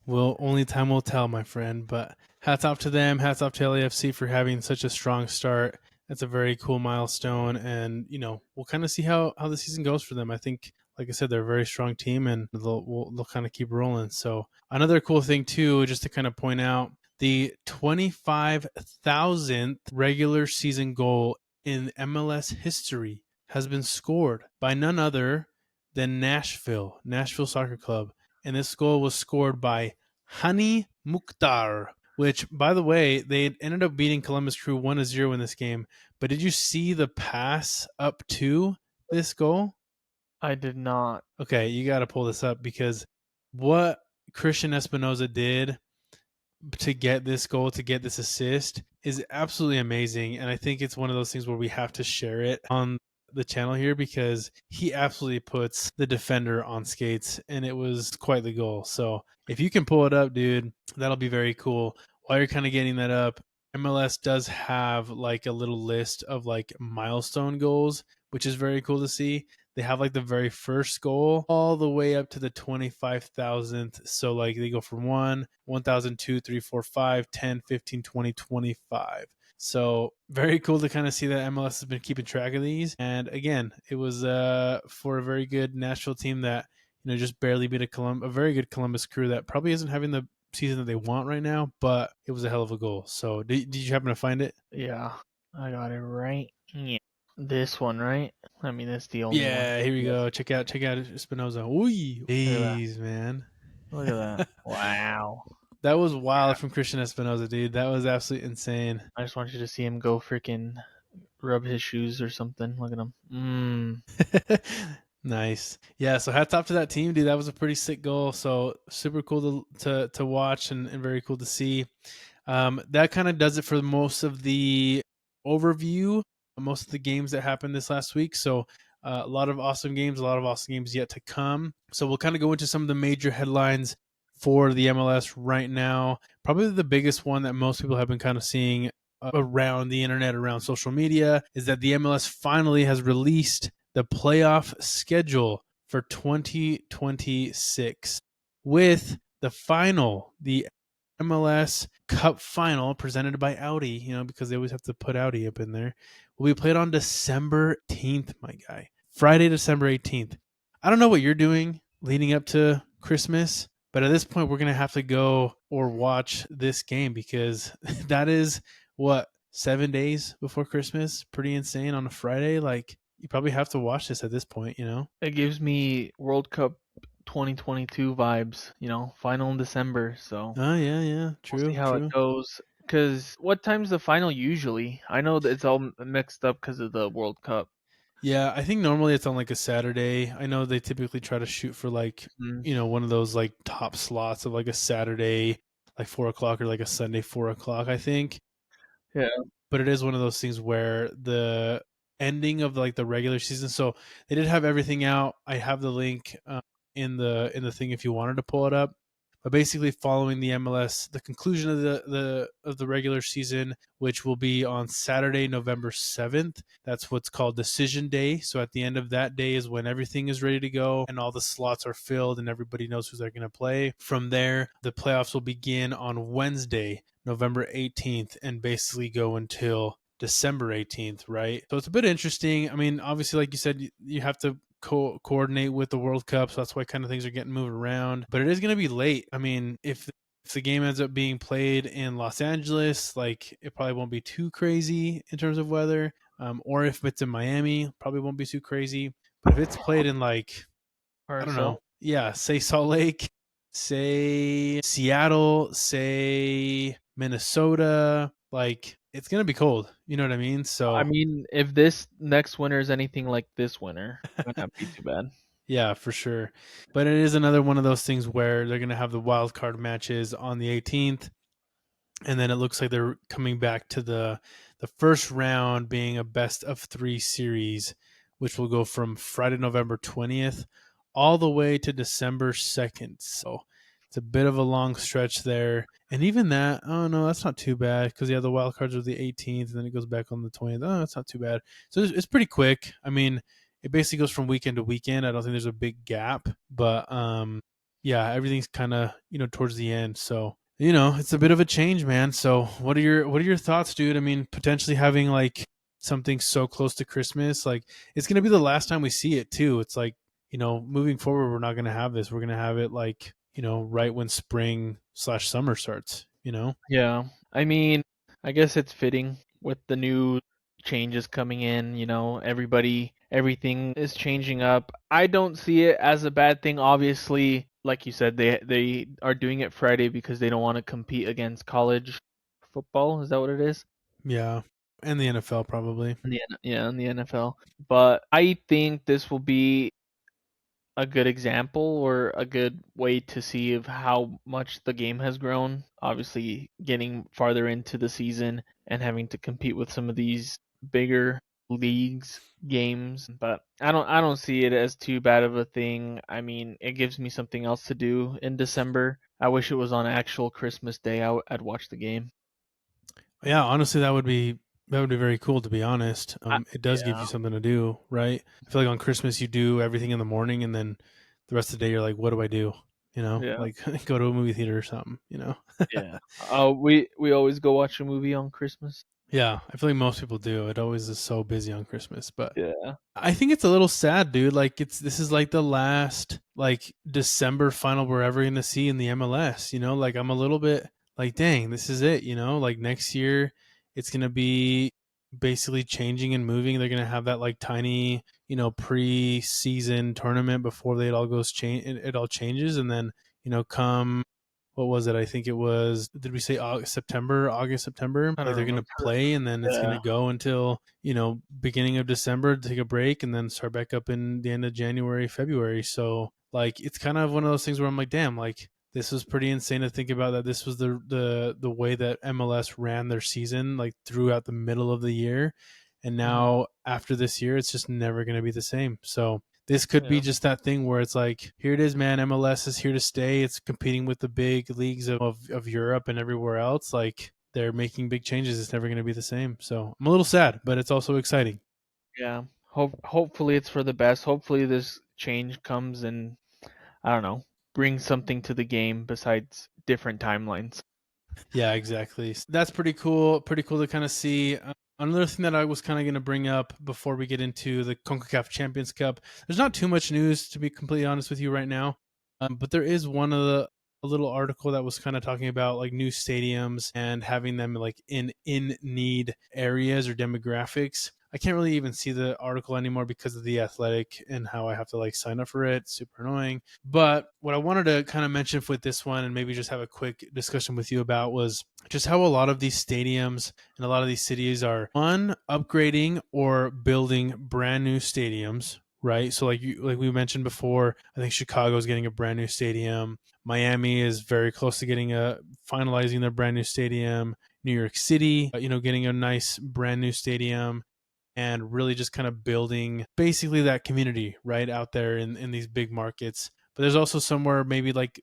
Well, only time will tell, my friend. But hats off to them. Hats off to LAFC for having such a strong start. That's a very cool milestone, and we'll kind of see how the season goes for them. I think, like I said, they're a very strong team, and they'll kind of keep rolling. So another cool thing too, just to kind of point out, the 25,000th regular season goal in MLS history has been scored by none other than Nashville Soccer Club. And this goal was scored by Hany Mukhtar, which, by the way, they ended up beating Columbus Crew 1-0 in this game. But did you see the pass up to this goal? I did not. Okay, you got to pull this up, because what Christian Espinoza did to get this goal, to get this assist, is absolutely amazing. And I think it's one of those things where we have to share it on the channel here, because he absolutely puts the defender on skates, and it was quite the goal. So if you can pull it up, dude, that'll be very cool. While you're kind of getting that up, MLS does have like a little list of like milestone goals, which is very cool to see. They have like the very first goal all the way up to the 25,000th. So like they go from 1,000, 2, 3, 4, 5, 10, 15, 20, 25. So very cool to kind of see that MLS has been keeping track of these. And again, it was for a very good Nashville team that just barely beat a very good Columbus Crew that probably isn't having the season that they want right now, but it was a hell of a goal. So did you happen to find it? Yeah, I got it right here. This one, right? I mean, that's the only one. Yeah, here we Yes. go. Check out Espinoza. Ooh, Look at that. jeez, man. Look at that. Wow. That was wild from Christian Espinoza, dude. That was absolutely insane. I just want you to see him go freaking rub his shoes or something. Look at him. Nice. Yeah, so hats off to that team, dude. That was a pretty sick goal. So super cool to watch and very cool to see. That kind of does it for most of the overview, most of the games that happened this last week. So a lot of awesome games yet to come. So we'll kind of go into some of the major headlines for the MLS right now. Probably the biggest one that most people have been kind of seeing around the internet, around social media, is that the MLS finally has released the playoff schedule for 2026 with the MLS Cup final presented by Audi, because they always have to put Audi up in there, will be played on December 18th, my guy. Friday, December 18th. I don't know what you're doing leading up to Christmas, but at this point, we're going to have to go or watch this game because that is, 7 days before Christmas? Pretty insane on a Friday. Like, you probably have to watch this at this point, It gives me World Cup 2022 vibes, final in December. So Oh, yeah. we'll see True. how it goes. Because what time's the final usually? I know that it's all mixed up because of the World Cup. Yeah, I think normally it's on like a Saturday. I know they typically try to shoot for like, one of those like top slots of like a Saturday, like 4 o'clock or like a Sunday 4 o'clock, I think. Yeah. But it is one of those things where the ending of like the regular season. So they did have everything out. I have the link in the thing if you wanted to pull it up. But basically, following the MLS, the conclusion of the regular season, which will be on Saturday, November 7th. That's what's called Decision Day. So at the end of that day is when everything is ready to go and all the slots are filled and everybody knows who they're going to play. From there, the playoffs will begin on Wednesday, November 18th, and basically go until December 18th, right? So it's a bit interesting. I mean, obviously, like you said, you have to coordinate with the World Cup, so that's why kind of things are getting moved around. But it is going to be late. I mean, if the game ends up being played in Los Angeles, like it probably won't be too crazy in terms of weather. Or if it's in Miami, probably won't be too crazy. But if it's played in like, I don't know, say Salt Lake, say Seattle, say Minnesota, like it's gonna be cold. You know what I mean? So I mean, if this next winter is anything like this winter, it might not be too bad. Yeah, for sure. But it is another one of those things where they're gonna have the wild card matches on the 18th. And then it looks like they're coming back to the first round being a best of 3 series, which will go from Friday, November 20th all the way to December 2nd. So it's a bit of a long stretch there. And even that, oh no, that's not too bad because the wild cards are the 18th and then it goes back on the 20th. Oh, that's not too bad. So it's pretty quick. I mean, it basically goes from weekend to weekend. I don't think there's a big gap, but yeah, everything's kind of, towards the end. So it's a bit of a change, man. So what are your thoughts, dude? I mean, potentially having like something so close to Christmas, like it's going to be the last time we see it too. It's like, moving forward, we're not going to have this. We're going to have it like, right when spring/summer starts, Yeah. I mean, I guess it's fitting with the new changes coming in, everything is changing up. I don't see it as a bad thing. Obviously, like you said, they are doing it Friday because they don't want to compete against college football. Is that what it is? Yeah. And the NFL probably. In the NFL. But I think this will be a good example or a good way to see of how much the game has grown. Obviously, getting farther into the season and having to compete with some of these bigger leagues games, but I don't see it as too bad of a thing. I mean, it gives me something else to do in December. I wish it was on actual Christmas Day. I'd watch the game. Yeah, honestly, that would be That would be very cool, to be honest. It does give Yeah. you something to do, right? I feel like on Christmas you do everything in the morning, and then the rest of the day you're like, what do I do? Yeah. Like go to a movie theater or something. Yeah. We always go watch a movie on Christmas. Yeah, I feel like most people do. It always is so busy on Christmas, but Yeah. I think it's a little sad, dude. Like this is like the last like December final we're ever gonna see in the MLS. Like I'm a little bit like, dang, this is it. Like next year, it's gonna be basically changing and moving. They're gonna have that like tiny, pre-season tournament before they it all goes change. It all changes, and then come what was it? I think it was, did we say August, September? I Like don't they're going remember. to play and then it's going Yeah. to go until, beginning of December to take a break and then start back up in the end of January, February. So like, it's kind of one of those things where I'm like, damn, like this was pretty insane to think about that this was the way that MLS ran their season, like throughout the middle of the year. And Mhm. now after this year, it's just never going to be the same. So this could be Yeah. just that thing where it's like, here it is, man. MLS is here to stay. It's competing with the big leagues of Europe and everywhere else. Like they're making big changes. It's never going to be the same. So I'm a little sad, but it's also exciting. Yeah. Hopefully it's for the best. Hopefully this change comes and I don't know, brings something to the game besides different timelines. Yeah, exactly. That's pretty cool. Pretty cool to kind of see. Another thing that I was kind of going to bring up before we get into the CONCACAF Champions Cup, there's not too much news, to be completely honest with you right now. But there is a little article that was kind of talking about like new stadiums and having them like in need areas or demographics. I can't really even see the article anymore because of the Athletic and how I have to like sign up for it. It's super annoying. But what I wanted to kind of mention with this one and maybe just have a quick discussion with you about was just how a lot of these stadiums and a lot of these cities are one, upgrading or building brand new stadiums, right? So like we mentioned before, I think Chicago's getting a brand new stadium. Miami is very close to getting finalizing their brand new stadium. New York City, getting a nice brand new stadium and really just kind of building basically that community right out there in these big markets. But there's also somewhere maybe like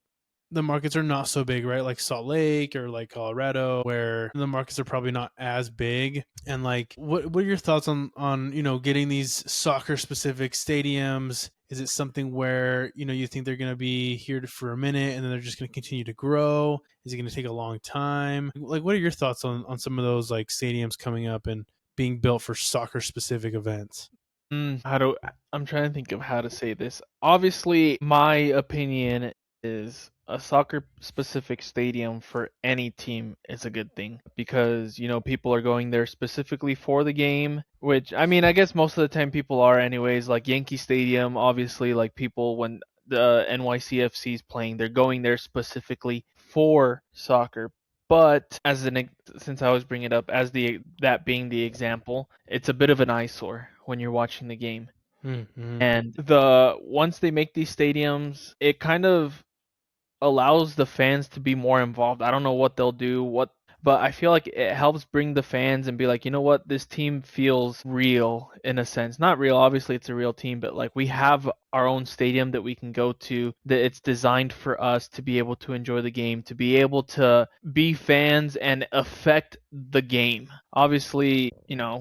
the markets are not so big, right? Like Salt Lake or like Colorado, where the markets are probably not as big. And like, what are your thoughts on getting these soccer specific stadiums? Is it something where you think they're going to be here for a minute and then they're just going to continue to grow? Is it going to take a long time? Like, what are your thoughts on some of those like stadiums coming up and being built for soccer specific events? How do I'm trying to think of how to say this. Obviously, my opinion is a soccer specific stadium for any team is a good thing because, people are going there specifically for the game, which I mean, I guess most of the time people are anyways, like Yankee Stadium, obviously like people when the NYCFC is playing, they're going there specifically for soccer. But since I always bring it up as that being the example, it's a bit of an eyesore when you're watching the game. Mm-hmm. And once they make these stadiums, it kind of allows the fans to be more involved. I don't know what they'll do, but I feel like it helps bring the fans and be like, you know what, this team feels real in a sense. Not real, obviously it's a real team, but like we have our own stadium that we can go to that it's designed for us to be able to enjoy the game, to be able to be fans and affect the game. Obviously,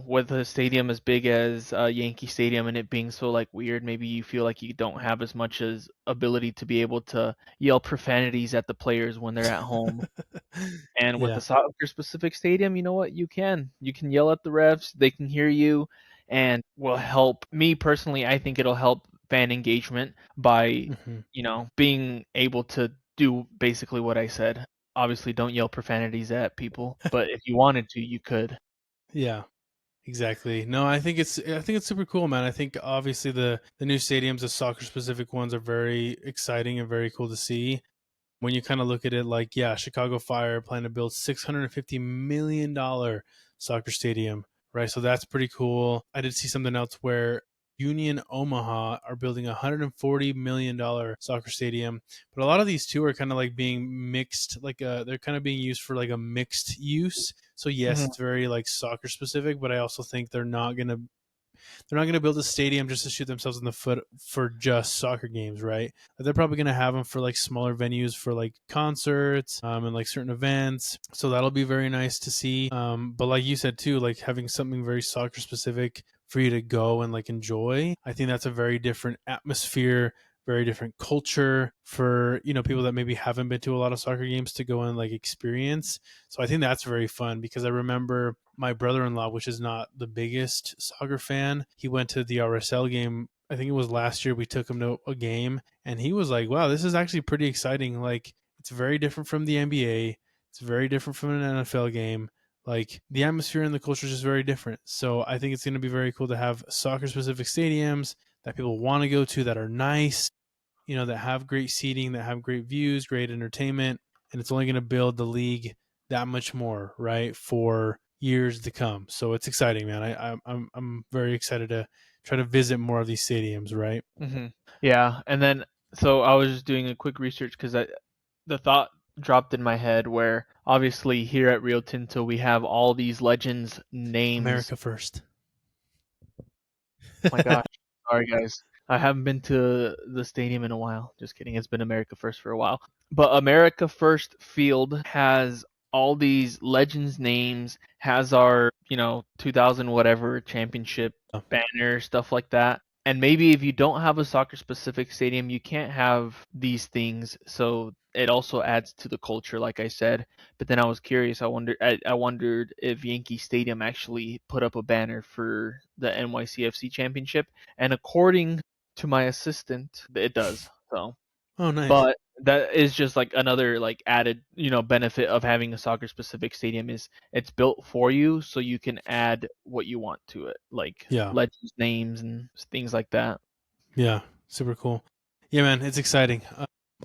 with a stadium as big as Yankee Stadium and it being so like weird, maybe you feel like you don't have as much as ability to be able to yell profanities at the players when they're at home. And with the Yeah. soccer specific stadium, you know what? You can yell at the refs, they can hear you, and will help me personally. I think it'll help fan engagement by, Mm-hmm. being able to do basically what I said. Obviously, don't yell profanities at people, but if you wanted to, you could. Yeah. Exactly. No, I think it's super cool, man. I think obviously the new stadiums, the soccer specific ones, are very exciting and very cool to see. When you kind of look at it, like yeah, Chicago Fire plan to build $650 million soccer stadium, right? So that's pretty cool. I did see something else where Union Omaha are building $140 million soccer stadium, but a lot of these two are kind of like being mixed, like they're kind of being used for like a mixed use. So yes, Mhm. it's very like soccer specific, but I also think they're not gonna they're not going to build a stadium just to shoot themselves in the foot for just soccer games, right? But they're probably going to have them for like smaller venues for like concerts and like certain events. So that'll be very nice to see. But like you said too, like having something very soccer specific for you to go and like enjoy, I think that's a very different atmosphere, very different culture for, you know, people that maybe haven't been to a lot of soccer games to go and like experience. So I think that's very fun, because I remember my brother-in-law, which is not the biggest soccer fan, he went to the RSL game. I think it was last year. We took him to a game and he was like, wow, this is actually pretty exciting. Like, it's very different from the NBA. It's very different from an NFL game. Like, the atmosphere and the culture is just very different. So I think it's going to be very cool to have soccer specific stadiums that people want to go to, that are nice, you know, that have great seating, that have great views, great entertainment, and it's only going to build the league that much more, right, for years to come. So it's exciting, man. I'm very excited to try to visit more of these stadiums, right? Mm-hmm. Yeah, and then so I was just doing a quick research because the thought dropped in my head where obviously here at Rio Tinto we have all these legends names. America first. Oh my gosh, sorry guys. I haven't been to the stadium in a while. Just kidding. It's been America First for a while. But America First Field has all these legends names, has our, 2000 whatever championship banner, stuff like that. And maybe if you don't have a soccer specific stadium, you can't have these things. So it also adds to the culture, like I said. But then I was curious. I wondered if Yankee Stadium actually put up a banner for the NYCFC championship. And according to my assistant, it does. So, Oh, nice. but that is just like another like added, benefit of having a soccer specific stadium is it's built for you, so you can add what you want to it, like legends names and things like that. Yeah, super cool. Yeah, man, it's exciting.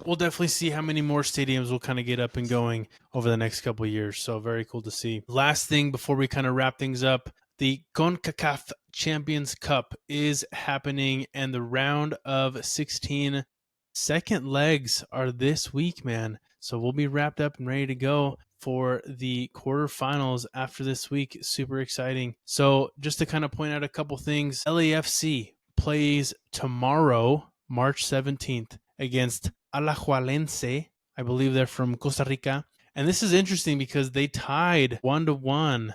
We'll definitely see how many more stadiums will kind of get up and going over the next couple of years. So very cool to see. Last thing before we kind of wrap things up, the CONCACAF Champions Cup is happening, and the round of 16 second legs are this week, man. So we'll be wrapped up and ready to go for the quarterfinals after this week. Super exciting. So just to kind of point out a couple things, LAFC plays tomorrow, March 17th, against Alajuelense. I believe they're from Costa Rica. And this is interesting because they tied 1-1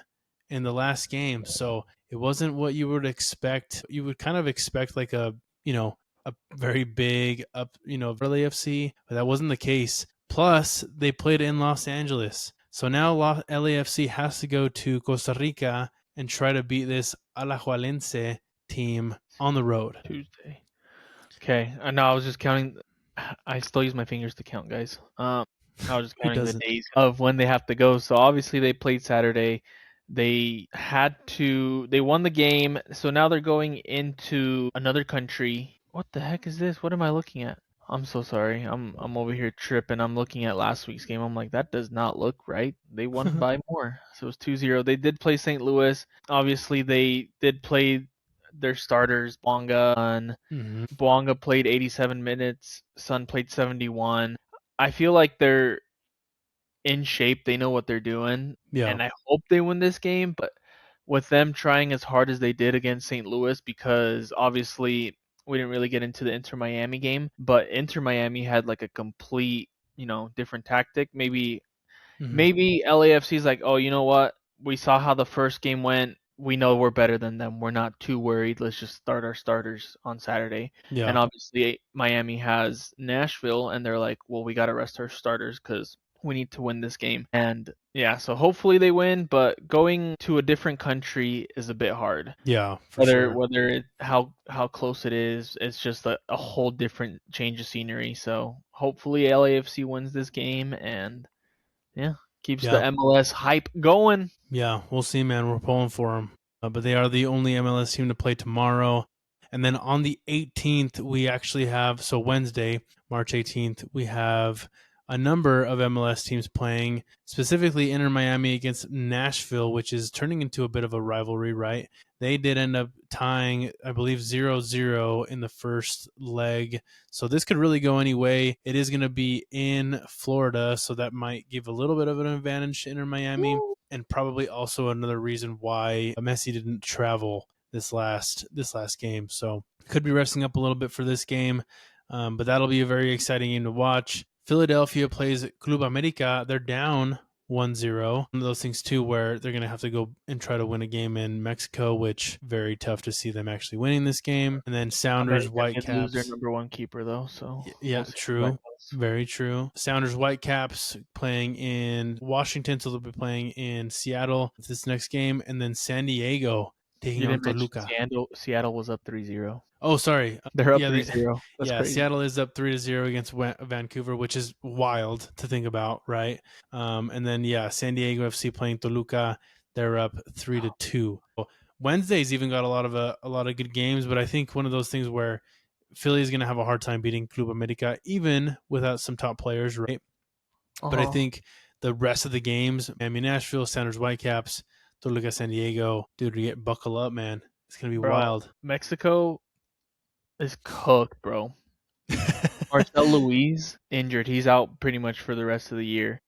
in the last game. So it wasn't what you would expect. You would kind of expect like a very big up, LAFC, but that wasn't the case. Plus, they played in Los Angeles. So now LAFC has to go to Costa Rica and try to beat this Alajuelense team on the road. Tuesday. Okay, no, I was just counting. I still use my fingers to count, guys. I was just counting the days of when they have to go. So obviously they played Saturday. They won the game. So now they're going into another country. What the heck is this? What am I looking at? I'm so sorry. I'm over here tripping. I'm looking at last week's game. I'm like, that does not look right. They won by more. So it was 2-0. They did play St. Louis. Obviously they did play their starters, Bonga. Bonga played 87 minutes. Sun played 71. I feel like they're in shape. They know what they're doing. Yeah. And I hope they win this game. But with them trying as hard as they did against St. Louis, because obviously we didn't really get into the Inter Miami game, but Inter Miami had like a complete, different tactic. Maybe LAFC's like, oh, you know what? We saw how the first game went. We know we're better than them. We're not too worried. Let's just start our starters on Saturday. Yeah. And obviously Miami has Nashville, and they're like, well, we got to rest our starters because we need to win this game. And yeah, so hopefully they win, but going to a different country is a bit hard. Yeah, for sure. Whether how close it is, it's just a whole different change of scenery. So hopefully LAFC wins this game and keeps the MLS hype going. Yeah, we'll see, man. We're pulling for them. But they are the only MLS team to play tomorrow. And then on the 18th, we actually have, so Wednesday, March 18th, we have a number of MLS teams playing, specifically Inter Miami against Nashville, which is turning into a bit of a rivalry, right? They did end up tying, I believe, 0-0 in the first leg. So this could really go any way. It is going to be in Florida, so that might give a little bit of an advantage to Inter Miami, and probably also another reason why Messi didn't travel this last game. So could be resting up a little bit for this game, but that'll be a very exciting game to watch. Philadelphia plays Club America. They're down 1-0. One of those things too where they're going to have to go and try to win a game in Mexico, which very tough to see them actually winning this game. And then Sounders America did lose their Whitecaps. number one keeper though, so Yeah, we'll true. Very true. Sounders Whitecaps playing in Washington, so they'll be playing in Seattle this next game, and then San Diego taking on Toluca. Seattle was up 3-0. Oh, sorry. They're up 3-0. That's crazy. Seattle is up 3-0 against Vancouver, which is wild to think about, right? And then San Diego FC playing Toluca. They're up 3-2. Wednesday's even got a lot of good games, but I think one of those things where Philly is going to have a hard time beating Club America, even without some top players, right? But I think the rest of the games, Miami, Nashville, Sounders, Whitecaps, Toluca, San Diego, dude, buckle up, man. It's going to be wild. Mexico is cooked, bro. Marcel Luis injured. He's out pretty much for the rest of the year.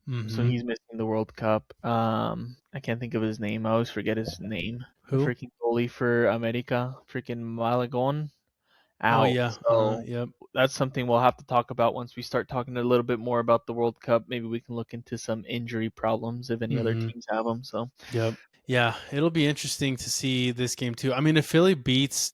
Mm-hmm. So he's missing the World Cup. I can't think of his name. I always forget his name. Who? The freaking goalie for America, freaking Malagon. Out. Oh yeah. So yep. That's something we'll have to talk about once we start talking a little bit more about the World Cup. Maybe we can look into some injury problems if any other teams have them. So. Yep. Yeah, it'll be interesting to see this game too. I mean, if Philly beats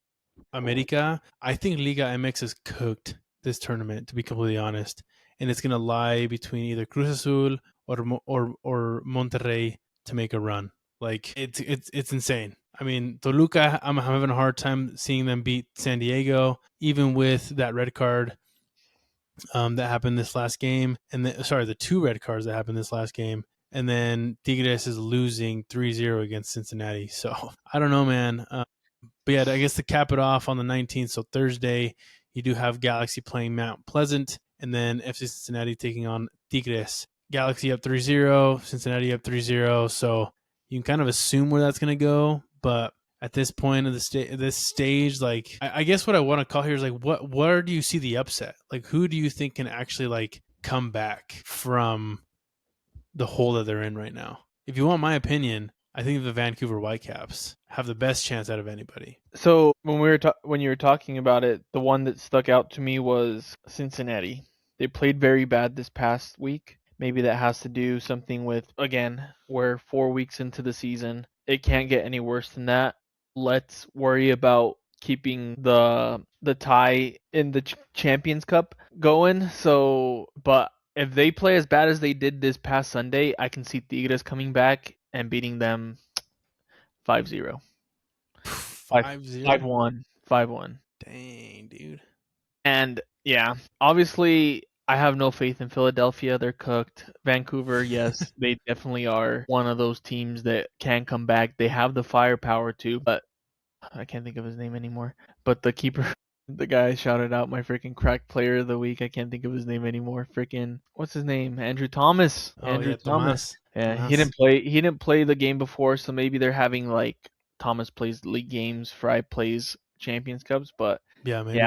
America, I think Liga MX is cooked this tournament, to be completely honest, and it's gonna lie between either Cruz Azul or Monterrey to make a run. Like it's insane. I mean, Toluca, I'm having a hard time seeing them beat San Diego, even with that red card that happened this last game, and the 2 red cards that happened this last game. And then Tigres is losing 3-0 against Cincinnati. So I don't know, man. But yeah, I guess to cap it off on the 19th, so Thursday, you do have Galaxy playing Mount Pleasant, and then FC Cincinnati taking on Tigres. Galaxy up 3-0, Cincinnati up 3-0. So you can kind of assume where that's going to go. But at this point of this stage, like I guess what I want to call here is like, where do you see the upset? Like, who do you think can actually like come back from the hole that they're in right now? If you want my opinion, I think the Vancouver Whitecaps have the best chance out of anybody. So when you were talking about it, the one that stuck out to me was Cincinnati. They played very bad this past week. Maybe that has to do something with, again, we're 4 weeks into the season. It can't get any worse than that. Let's worry about keeping the tie in the Champions Cup going. So, but if they play as bad as they did this past Sunday, I can see Tigres coming back and beating them 5-0. 5-1. 5-1. Dang, dude. And yeah, obviously I have no faith in Philadelphia. They're cooked. Vancouver, yes, they definitely are one of those teams that can come back. They have the firepower too, but I can't think of his name anymore. But the keeper, the guy shouted out my freaking crack player of the week. I can't think of his name anymore. Freaking, what's his name? Andrew Thomas. Andrew Thomas. Yeah, Tomas. He didn't play the game before, so maybe they're having like Thomas plays league games, Fry plays Champions Cups, but yeah, maybe.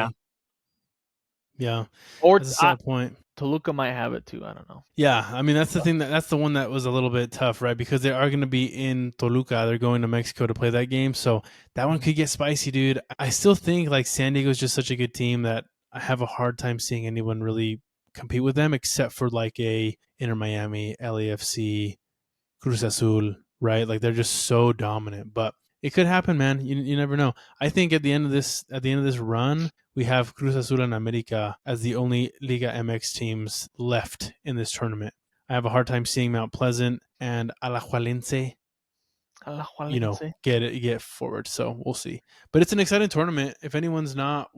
Yeah. Or that's a sad point. Toluca might have it too. I don't know. Yeah, I mean that's the thing that's the one that was a little bit tough, right? Because they are going to be in Toluca. They're going to Mexico to play that game, so that one could get spicy, dude. I still think like San Diego is just such a good team that I have a hard time seeing anyone really compete with them, except for like a Inter Miami, LAFC, Cruz Azul, right? Like they're just so dominant, but it could happen, man. You never know. I think at the end of this run, we have Cruz Azul and America as the only Liga MX teams left in this tournament. I have a hard time seeing Mount Pleasant and Alajuelense, get forward. So we'll see. But it's an exciting tournament. If anyone's not,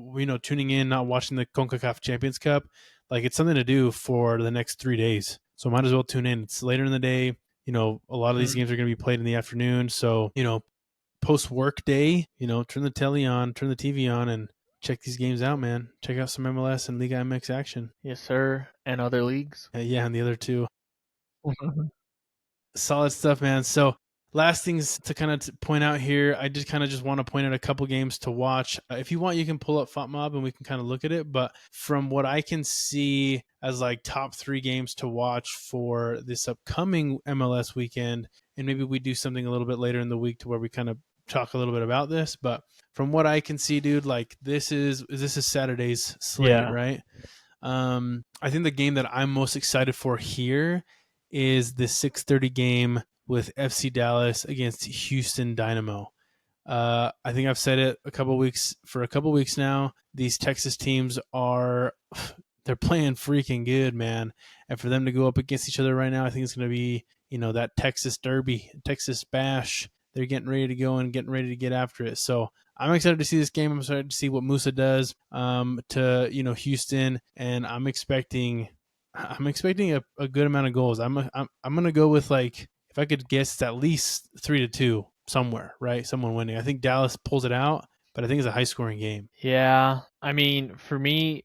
tuning in, not watching the CONCACAF Champions Cup, like it's something to do for the next 3 days. So might as well tune in. It's later in the day. A lot of these games are going to be played in the afternoon. So, post-work day, turn the telly on, turn the TV on, and check these games out, man. Check out some MLS and Liga MX action. Yes, sir. And other leagues. Yeah, and the other two. Solid stuff, man. So last things to kind of point out here, I just want to point out a couple games to watch. If you want, you can pull up FotMob and we can kind of look at it. But from what I can see as like top 3 games to watch for this upcoming MLS weekend, and maybe we do something a little bit later in the week to where we kind of talk a little bit about this, but from what I can see, dude, like this is Saturday's slate, Yeah. right? I think the game that I'm most excited for here is the 6:30 game with FC Dallas against Houston Dynamo. I think I've said it a couple weeks now. These Texas teams they're playing freaking good, man. And for them to go up against each other right now, I think it's going to be, that Texas Derby, Texas Bash. They're getting ready to go and getting ready to get after it. So I'm excited to see this game. I'm excited to see what Musa does to Houston, and I'm expecting a good amount of goals. I'm gonna go with, like, if I could guess, it's at least 3-2 somewhere, right? Someone winning. I think Dallas pulls it out, but I think it's a high scoring game. Yeah, I mean, for me,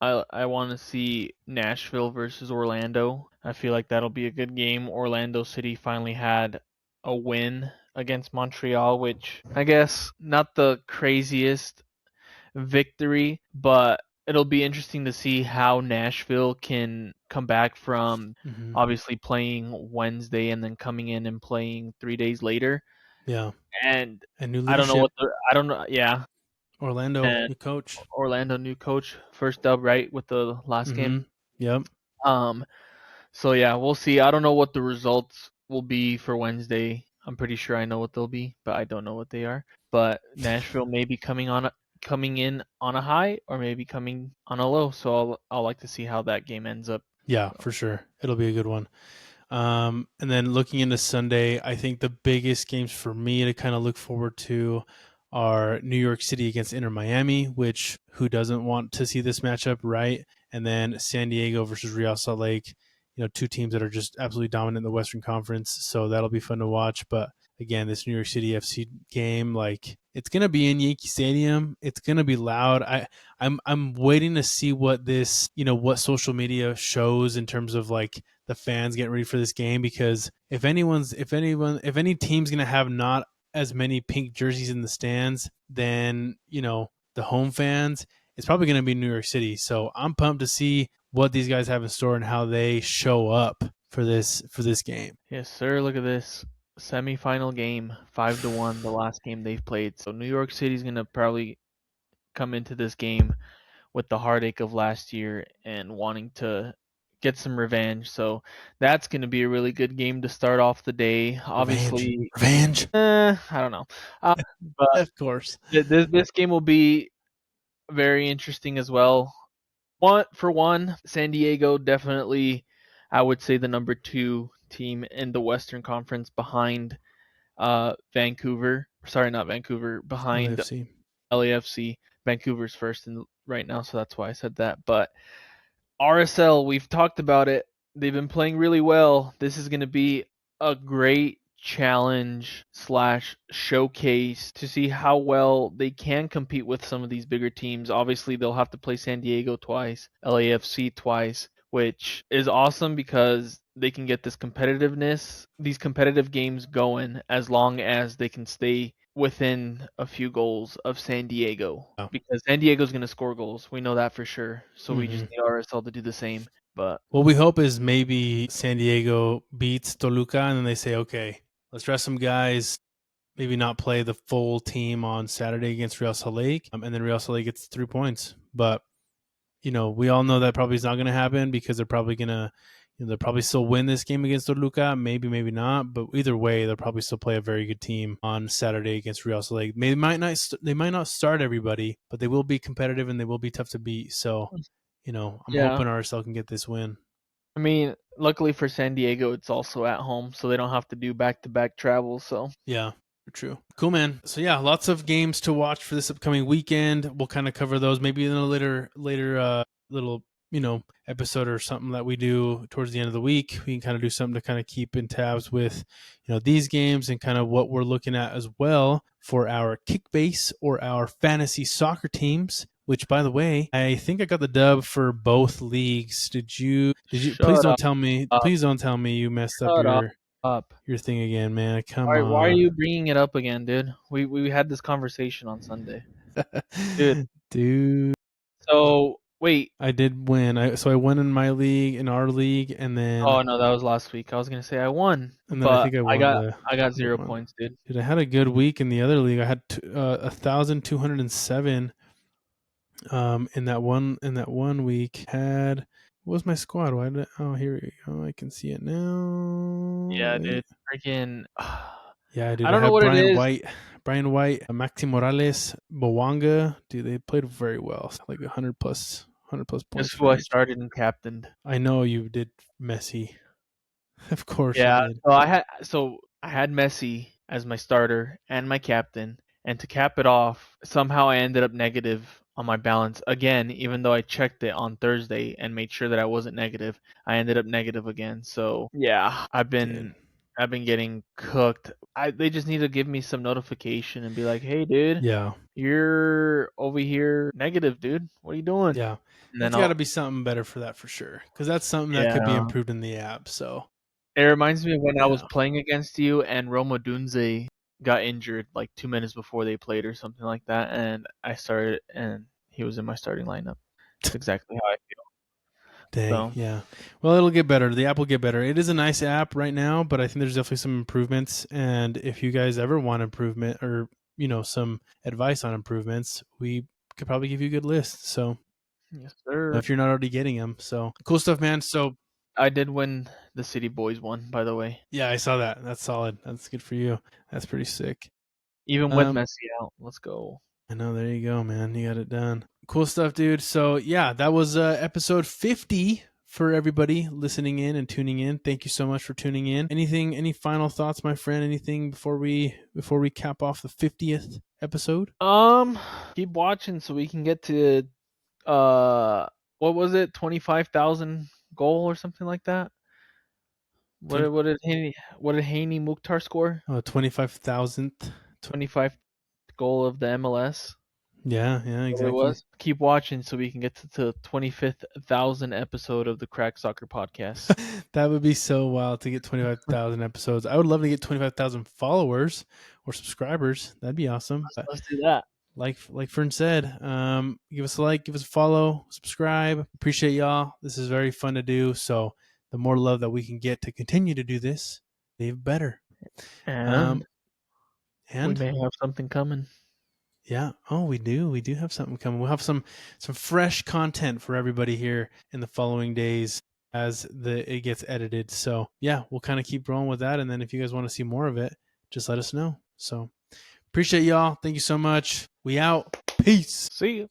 I want to see Nashville versus Orlando. I feel like that'll be a good game. Orlando City finally had a win against Montreal, which I guess not the craziest victory, but it'll be interesting to see how Nashville can come back from obviously playing Wednesday and then coming in and playing 3 days later. Yeah. And new I don't know leadership. I don't know. Yeah. Orlando, And new coach. Orlando, new coach, first dub, right, with the last game. Yep. So yeah, we'll see. I don't know what the results will be for Wednesday. I'm pretty sure I know what they'll be, but I don't know what they are. But Nashville may be coming in on a high, or maybe coming on a low. So I'll like to see how that game ends up. Yeah, for sure. It'll be a good one. And then looking into Sunday, I think the biggest games for me to kind of look forward to are New York City against Inter Miami, which who doesn't want to see this matchup, right? And then San Diego versus Real Salt Lake, two teams that are just absolutely dominant in the Western Conference. So that'll be fun to watch. But again, this New York City FC game, like, it's gonna be in Yankee Stadium. It's gonna be loud. I'm waiting to see what this, what social media shows in terms of, like, the fans getting ready for this game, because if any team's gonna have not as many pink jerseys in the stands than the home fans, it's probably gonna be New York City. So I'm pumped to see what these guys have in store and how they show up for this game. Yes, sir. Look at this semifinal game, 5-1, the last game they've played. So New York City's gonna probably come into this game with the heartache of last year and wanting to get some revenge. So that's going to be a really good game to start off the day. Obviously, Revenge. I don't know, but Of course, this game will be very interesting as well. San Diego definitely, I would say, the number 2 team in the Western Conference behind Vancouver. Sorry, not Vancouver. Behind LAFC. LAFC. Vancouver's first right now, so that's why I said that. But RSL, we've talked about it. They've been playing really well. This is going to be a great challenge / showcase to see how well they can compete with some of these bigger teams. Obviously, they'll have to play San Diego twice, LAFC twice, which is awesome because they can get these competitive games going as long as they can stay within a few goals of San Diego. Oh. Because San Diego's going to score goals. We know that for sure. So we just need RSL to do the same. But what we hope is maybe San Diego beats Toluca and then they say, okay, let's dress some guys, maybe not play the full team on Saturday against Real Salt Lake, and then Real Salt Lake gets 3 points. But we all know that probably is not going to happen because they're probably going to they'll probably still win this game against Toluca, maybe not, but either way, they'll probably still play a very good team on Saturday against Real Salt Lake. They might not start everybody, but they will be competitive and they will be tough to beat. So, I'm hoping RSL can get this win. I mean, luckily for San Diego, it's also at home, so they don't have to do back-to-back travel. So yeah. True. Cool, man. So yeah, lots of games to watch for this upcoming weekend. We'll kind of cover those maybe in a later little episode or something that we do towards the end of the week. We can kind of do something to kind of keep in tabs with these games and kind of what we're looking at as well for our Kickbase or our fantasy soccer teams. Which, by the way, I think I got the dub for both leagues. Did you? Please don't tell me. Please don't tell me you messed up your thing again, man. Come on. Why are you bringing it up again, dude? We had this conversation on Sunday. Dude. Dude. So Wait. I did win. I won in my league, in our league, and then. Oh no, that was last week. I was gonna say I won, And then I but think I I won got the. I got other 0 one. points, dude. Dude, I had a good week in the other league. I had 1,207. In that one week, what was my squad? Here we go. I can see it now. Yeah, dude. Freaking. Yeah, dude. I I don't know had what it is. Brian White, Maxi Morales, Bawanga. Dude, they played very well. Like 100 plus Guess points who for I each. started and captained? I know you did Messi. Of course you Yeah, did. I had Messi as my starter and my captain, and to cap it off, somehow I ended up negative on my balance again, even though I checked it on Thursday and made sure that I wasn't negative. I ended up negative again. So yeah, I've been getting cooked. They just need to give me some notification and be like, "Hey, dude, Yeah. you're over here negative, dude. What are you doing?" Yeah. And then It's got to be something better for that for sure. Because that's something that could be yeah. improved in the app. So. It reminds me of when I was Yeah. playing against you and Roma Dunze got injured like 2 minutes before they played or something like that, and I started and he was in my starting lineup. That's exactly how I feel. Dang, So yeah. Well, it'll get better. The app will get better. It is a nice app right now, but I think there's definitely some improvements. And if you guys ever want improvement or, some advice on improvements, we could probably give you a good list. So yes, sir. if you're not already getting them. So cool stuff, man. So I did win the City Boys one, by the way. yeah, I saw that. That's solid. That's good for you. That's pretty sick. Even with Messi out. Let's go. I know. There you go, man. You got it done. Cool stuff, dude. So yeah, that was episode 50 for everybody listening in and tuning in. Thank you so much for tuning in. Any final thoughts, my friend? Anything before we cap off the 50th episode? Keep watching so we can get to what was it? 25,000 goal or something like that. What did Hany Mukhtar score? 25,000th. 25 goal of the MLS. Yeah, What it exactly. was. Keep watching so we can get to the 25,000 episode of the Crack Soccer Podcast. That would be so wild to get 25,000 episodes. I would love to get 25,000 followers or subscribers. That'd be awesome. But Let's do that. like Fern said, give us a like, give us a follow, subscribe. Appreciate y'all. This is very fun to do. So the more love that we can get to continue to do this, the better. And we And may have something coming. yeah. Oh, we do. We do have something coming. We'll have some fresh content for everybody here in the following days as it gets edited. So yeah, we'll kind of keep rolling with that. And then if you guys want to see more of it, just let us know. So appreciate y'all. Thank you so much. We out. Peace. See you.